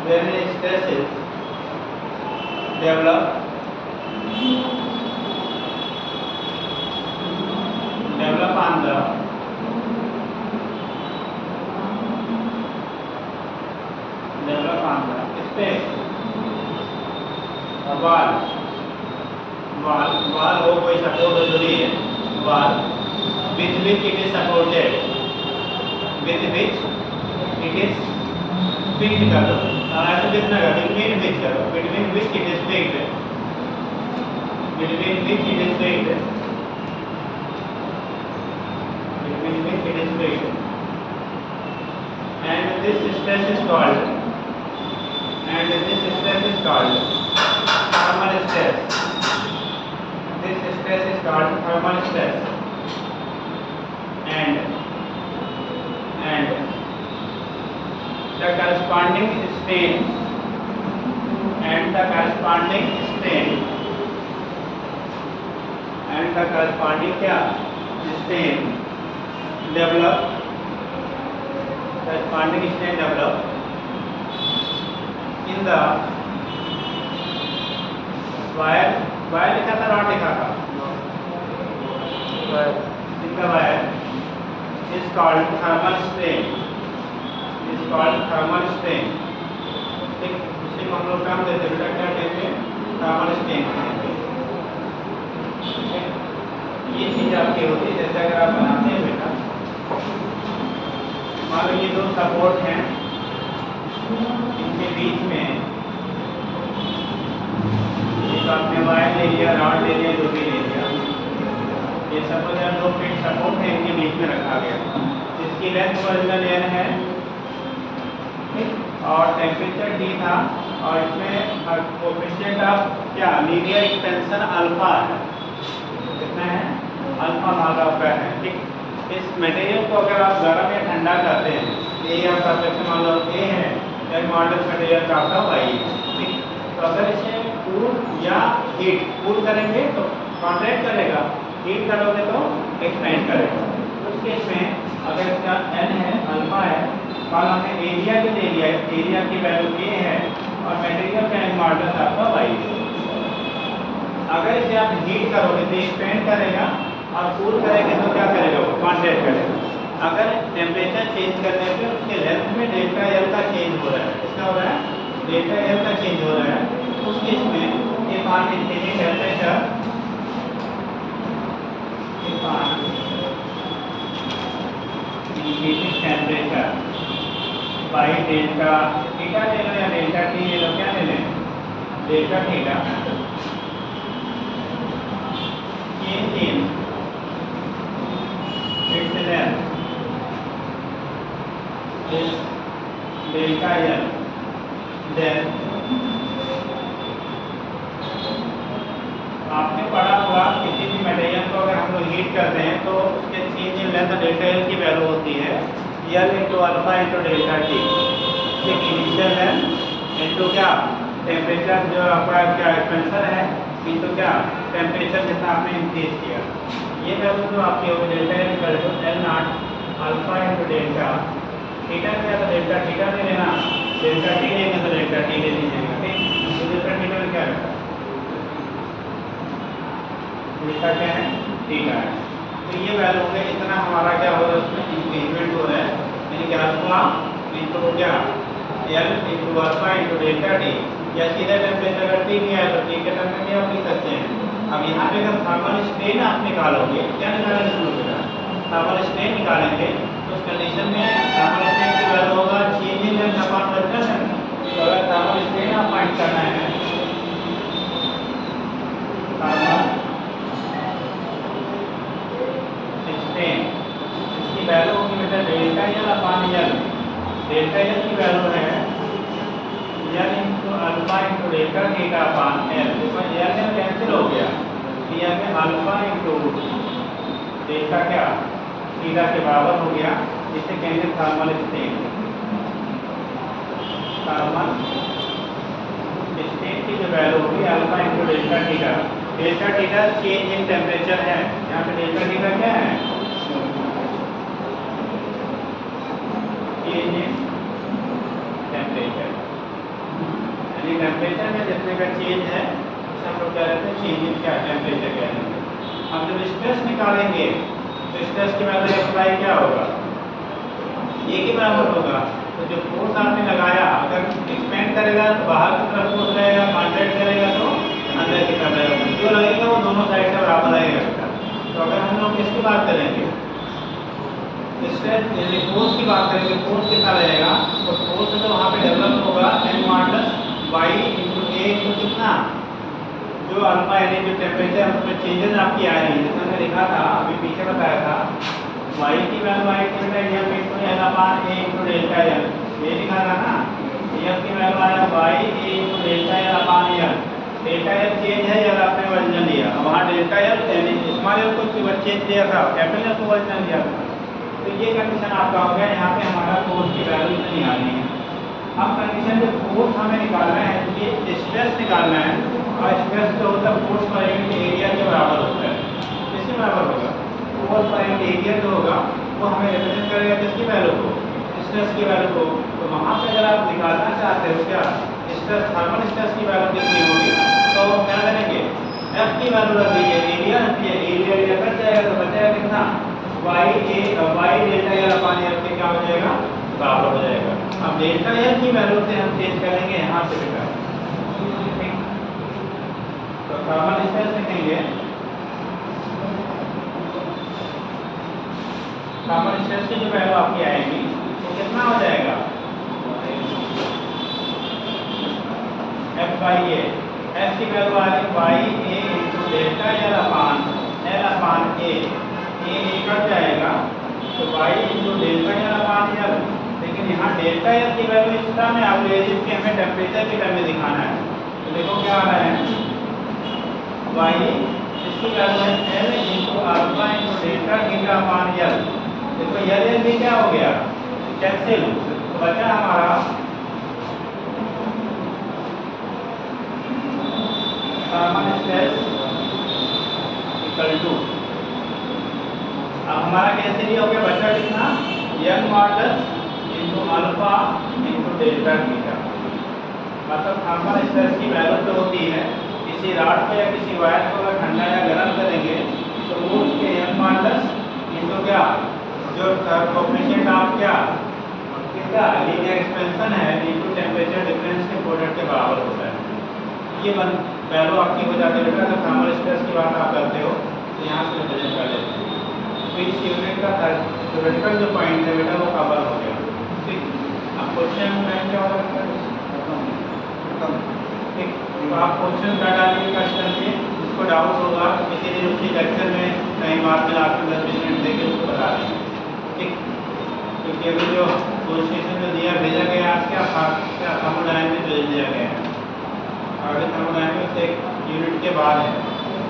then stresses develop on the space wall हो कोई सपोर्ट जरूरी है, wall with which it is supported, with which it is fixed कर दो, ऐसे कितना कर between which करो, between which it is fixed, between which it is fixed, between which it is fixed, and this stress is called, thermal stress. This stress is called thermal stress, and the corresponding strain and the corresponding strain and the corresponding क्या strain develop corresponding strain develop in the wire लिखा था rod लिखा था in the wire is called thermal strain ठीक इसे हम लोग काम देते हैं बेटा क्या कहते हैं थर्मल स्ट्रेन कहते हैं ये चीज आपकी होती है जैसे अगर आप बनाते हैं बेटा मान लो ये दो सपोर्ट हैं इनके बीच में एक आपने वायर ले लिया रॉड ले लिया जो भी ले लिया ये सपोज 2 फीट सपोर्ट है इनके बीच में रखा गया इसकी लेंथ ओरिजिनल एन है और टेम्परेचर टी था और इसमें कोएफिशिएंट ऑफ क्या लीनियर एक्सपेंशन अल्फा है कितना है अल्फा भाग आपका है ठीक इस मटेरियल को अगर आप गर्म या ठंडा करते हैं ये आपका सबसे मान लो ए है या मॉडल मटेरियल का आपका वाई है ठीक तो अगर इसे कूल या हीट कूल करेंगे तो कॉन्ट्रैक्ट करेगा हीट करोगे तो एक्सपेंड करेगा उस केस में अगर इसका एन है अल्फा है और हमने एरिया भी दे दिया है एरिया की वैल्यू ए है और मटेरियल का मॉडल आपका वाई है अगर इसे आप हीट करोगे तो एक्सपेंड करेगा और कूल करेंगे तो क्या करेगा वो कॉन्ट्रैक्ट करेगा अगर टेम्परेचर चेंज करने पे उसके लेंथ में डेल्टा एल का चेंज हो रहा है किसका हो रहा है डेल्टा एल का चेंज हो रहा है उस केस में ये मान लीजिए temperature temperature by delta theta ले लो या डेल्टा टी ले लो क्या ले लें delta theta change in its length is delta L then आपने पढ़ा होगा किसी भी मटेरियल को अगर हम लोग हीट करते हैं तो उसके change in length delta L की वैल्यू होती है L into alpha into delta T initial length into क्या टेम्परेचर जो आपका क्या एक्सपेंशन है इंटू क्या टेम्परेचर जितना आपने इंक्रीज किया ये वैल्यू जो आपकी होगी delta L equal to L naught alpha into delta theta में तो डेल्टा थीटा में लेना डेल्टा टी लेंगे तो डेल्टा टी ले लीजिएगा ठीक तो डेल्टा थीटा में क्या है डेल्टा क्या है थीटा है तो ये वैल्यू हो गया इतना हमारा क्या हो रहा है उसमें इंक्रीजमेंट हो रहा है यानी कि अल्फा इंटू क्या L into alpha into delta T या सीधा टेम्परेचर अगर टी भी आया तो टी के टर्म में भी आप लिख सकते हैं अब यहाँ पे अगर थर्मल स्ट्रेन आप निकालोगे क्या निकालेंगे हम लोग थर्मल स्ट्रेन निकालेंगे तो उस कंडीशन में थर्मल स्ट्रेन की वैल्यू होगा change in length upon vector है तो अगर थर्मल स्ट्रेन आप फाइंड करना है थर्मल स्ट्रेन इसकी वैल्यू होगी बेटा delta L upon L delta L की वैल्यू है L into alpha into delta theta upon L देखो एल एल कैंसिल हो गया एल में अल्फा इंटू डेल्टा क्या थीटा के बराबर हो गया जिसे कहेंगे थर्मल स्ट्रेन थर्मल स्ट्रेन की जो वैल्यू होगी alpha into delta theta change in temperature है यहाँ पे डेल्टा थीटा क्या है चेंज इन टेम्परेचर यानी टेम्परेचर में जितने का चेंज है उसे हम लोग कह रहे थे चेंज इन क्या टेम्परेचर कह रहे हैं हम जब स्ट्रेस निकालेंगे तो स्ट्रेस की वैल्यू अप्लाई क्या होगा ये के बराबर होगा तो जो फोर्स आपने लगाया अगर एक्सपेंड करेगा तो बाहर की तरफ फोर्स रहेगा कॉन्ट्रैक्ट करेगा तो अंदर की तरफ रहेगा जो लगेगा वो दोनों साइड का बराबर रहेगा तो अगर हम लोग किसकी बात करेंगे स्ट्रेस यानी फोर्स की बात करेंगे फोर्स कितना रहेगा तो फोर्स तो वहाँ पे डेवलप होगा एन माइनस वाई इंटू ए इंटू कितना जो अल्फा यानी जो टेम्परेचर उसमें चेंजेस आपकी आ रही है जैसा मैंने लिखा था अभी पीछे बताया था वाई की वैल्यू आई थी बेटा L into L upon A into delta L ये लिखा था ना एल की वैल्यू आया Y A into delta L upon L delta L change है एल आपने ओरिजिनल लिया अब वहाँ डेल्टा एल यानी स्मॉल एल को चेंज दिया था कैपिटल एल को ओरिजिनल लिया था तो ये कंडीशन आपका हो गया यहाँ पे हमारा फोर्स की वैल्यू इतनी आ रही है अब कंडीशन जो फोर्स हमें निकालना है, ये स्ट्रेस निकालना है, और स्ट्रेस जो होता है फोर्स पर यूनिट एरिया के बराबर होता है। किसके बराबर होगा? फोर्स पर यूनिट एरिया जो होगा वो हमें रिप्रेजेंट करेगा किसकी वैल्यू को? स्ट्रेस की वैल्यू को। तो वहाँ पे अगर आप निकालना चाहते हो क्या स्ट्रेस, थर्मल स्ट्रेस की वैल्यू कितनी होगी, तो क्या करेंगे, एफ की वैल्यू रख दीजिए, एरिया रखिए, एरिया कट जाएगा तो बचेगा कितना, Y delta L upon F के क्या हो जाएगा, बराबर हो जाएगा। अब डेल्टा एल की वैल्यू से हम चेंज करेंगे यहाँ से बेटा, तो थर्मल स्ट्रेस लिखेंगे, थर्मल स्ट्रेस की जो वैल्यू आपकी आएगी वो कितना हो जाएगा, एफ बाई ए, एफ की वैल्यू आ रही by A into delta L upon A cut जाएगा, तो by into delta L upon L. लेकिन यहाँ डेल्टा एल की वैल्यू इस टर्म में आप ले जिसके हमें टेम्परेचर के टर्म में दिखाना है, तो देखो क्या आ रहा है, बाई इसकी वैल्यू है L into alpha into delta theta upon L. देखो एल भी क्या हो गया, कैंसिल, तो बचा हमारा थर्मल स्ट्रेस इक्वल टू, अब हमारा कैसे लिया हो गया, बचा कितना, young modulus into alpha into delta theta. मतलब थर्मल स्ट्रेस की वैल्यू जो होती है किसी रॉड पे या किसी वायर को अगर ठंडा या गर्म करेंगे तो वो उसके यंग मॉडुलस इंटू क्या, जो कोएफिशिएंट ऑफ क्या किसका लीनियर एक्सपेंशन है इंटू टेम्परेचर डिफरेंस के प्रोडक्ट के बराबर होता है। ये वैल्यू आपकी हो जाती है बेटा, अगर थर्मल स्ट्रेस की बात आप करते हो तो यहाँ से रिप्रेजेंट कर लेते हैं। तो इस यूनिट का थ्योरेटिकल जो पॉइंट है बेटा वो कवर हो गया। ठीक, अब क्वेश्चन में क्या होगा, ठीक, तो आप क्वेश्चन कर डालिए कट करके, जिसको डाउट होगा किसी दिन उसी लेक्चर में कहीं बाद में आपको 10 मिनट देके उसको बता देंगे। ठीक, क्योंकि अभी जो क्वेश्चन जो दिया भेजा गया आज क्या थर्मोडायनामिक्स भेज दिया गया है, आगे थर्मोडायनामिक्स एक यूनिट के बाद है।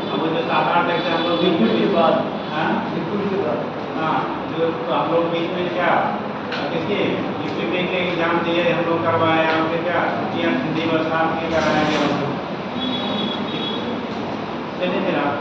अब वो जो 7-8 लेक्चर हम लोग लिक्विड के बाद, हाँ लिक्विड के बाद, हाँ, जो तो हम लोग बीच में क्या किसी यूपीपी के एग्जाम दिए हम लोग करवाए, यहाँ पे क्या हिंदी बरसात के कराएंगे हम लोग। चलिए फिर आप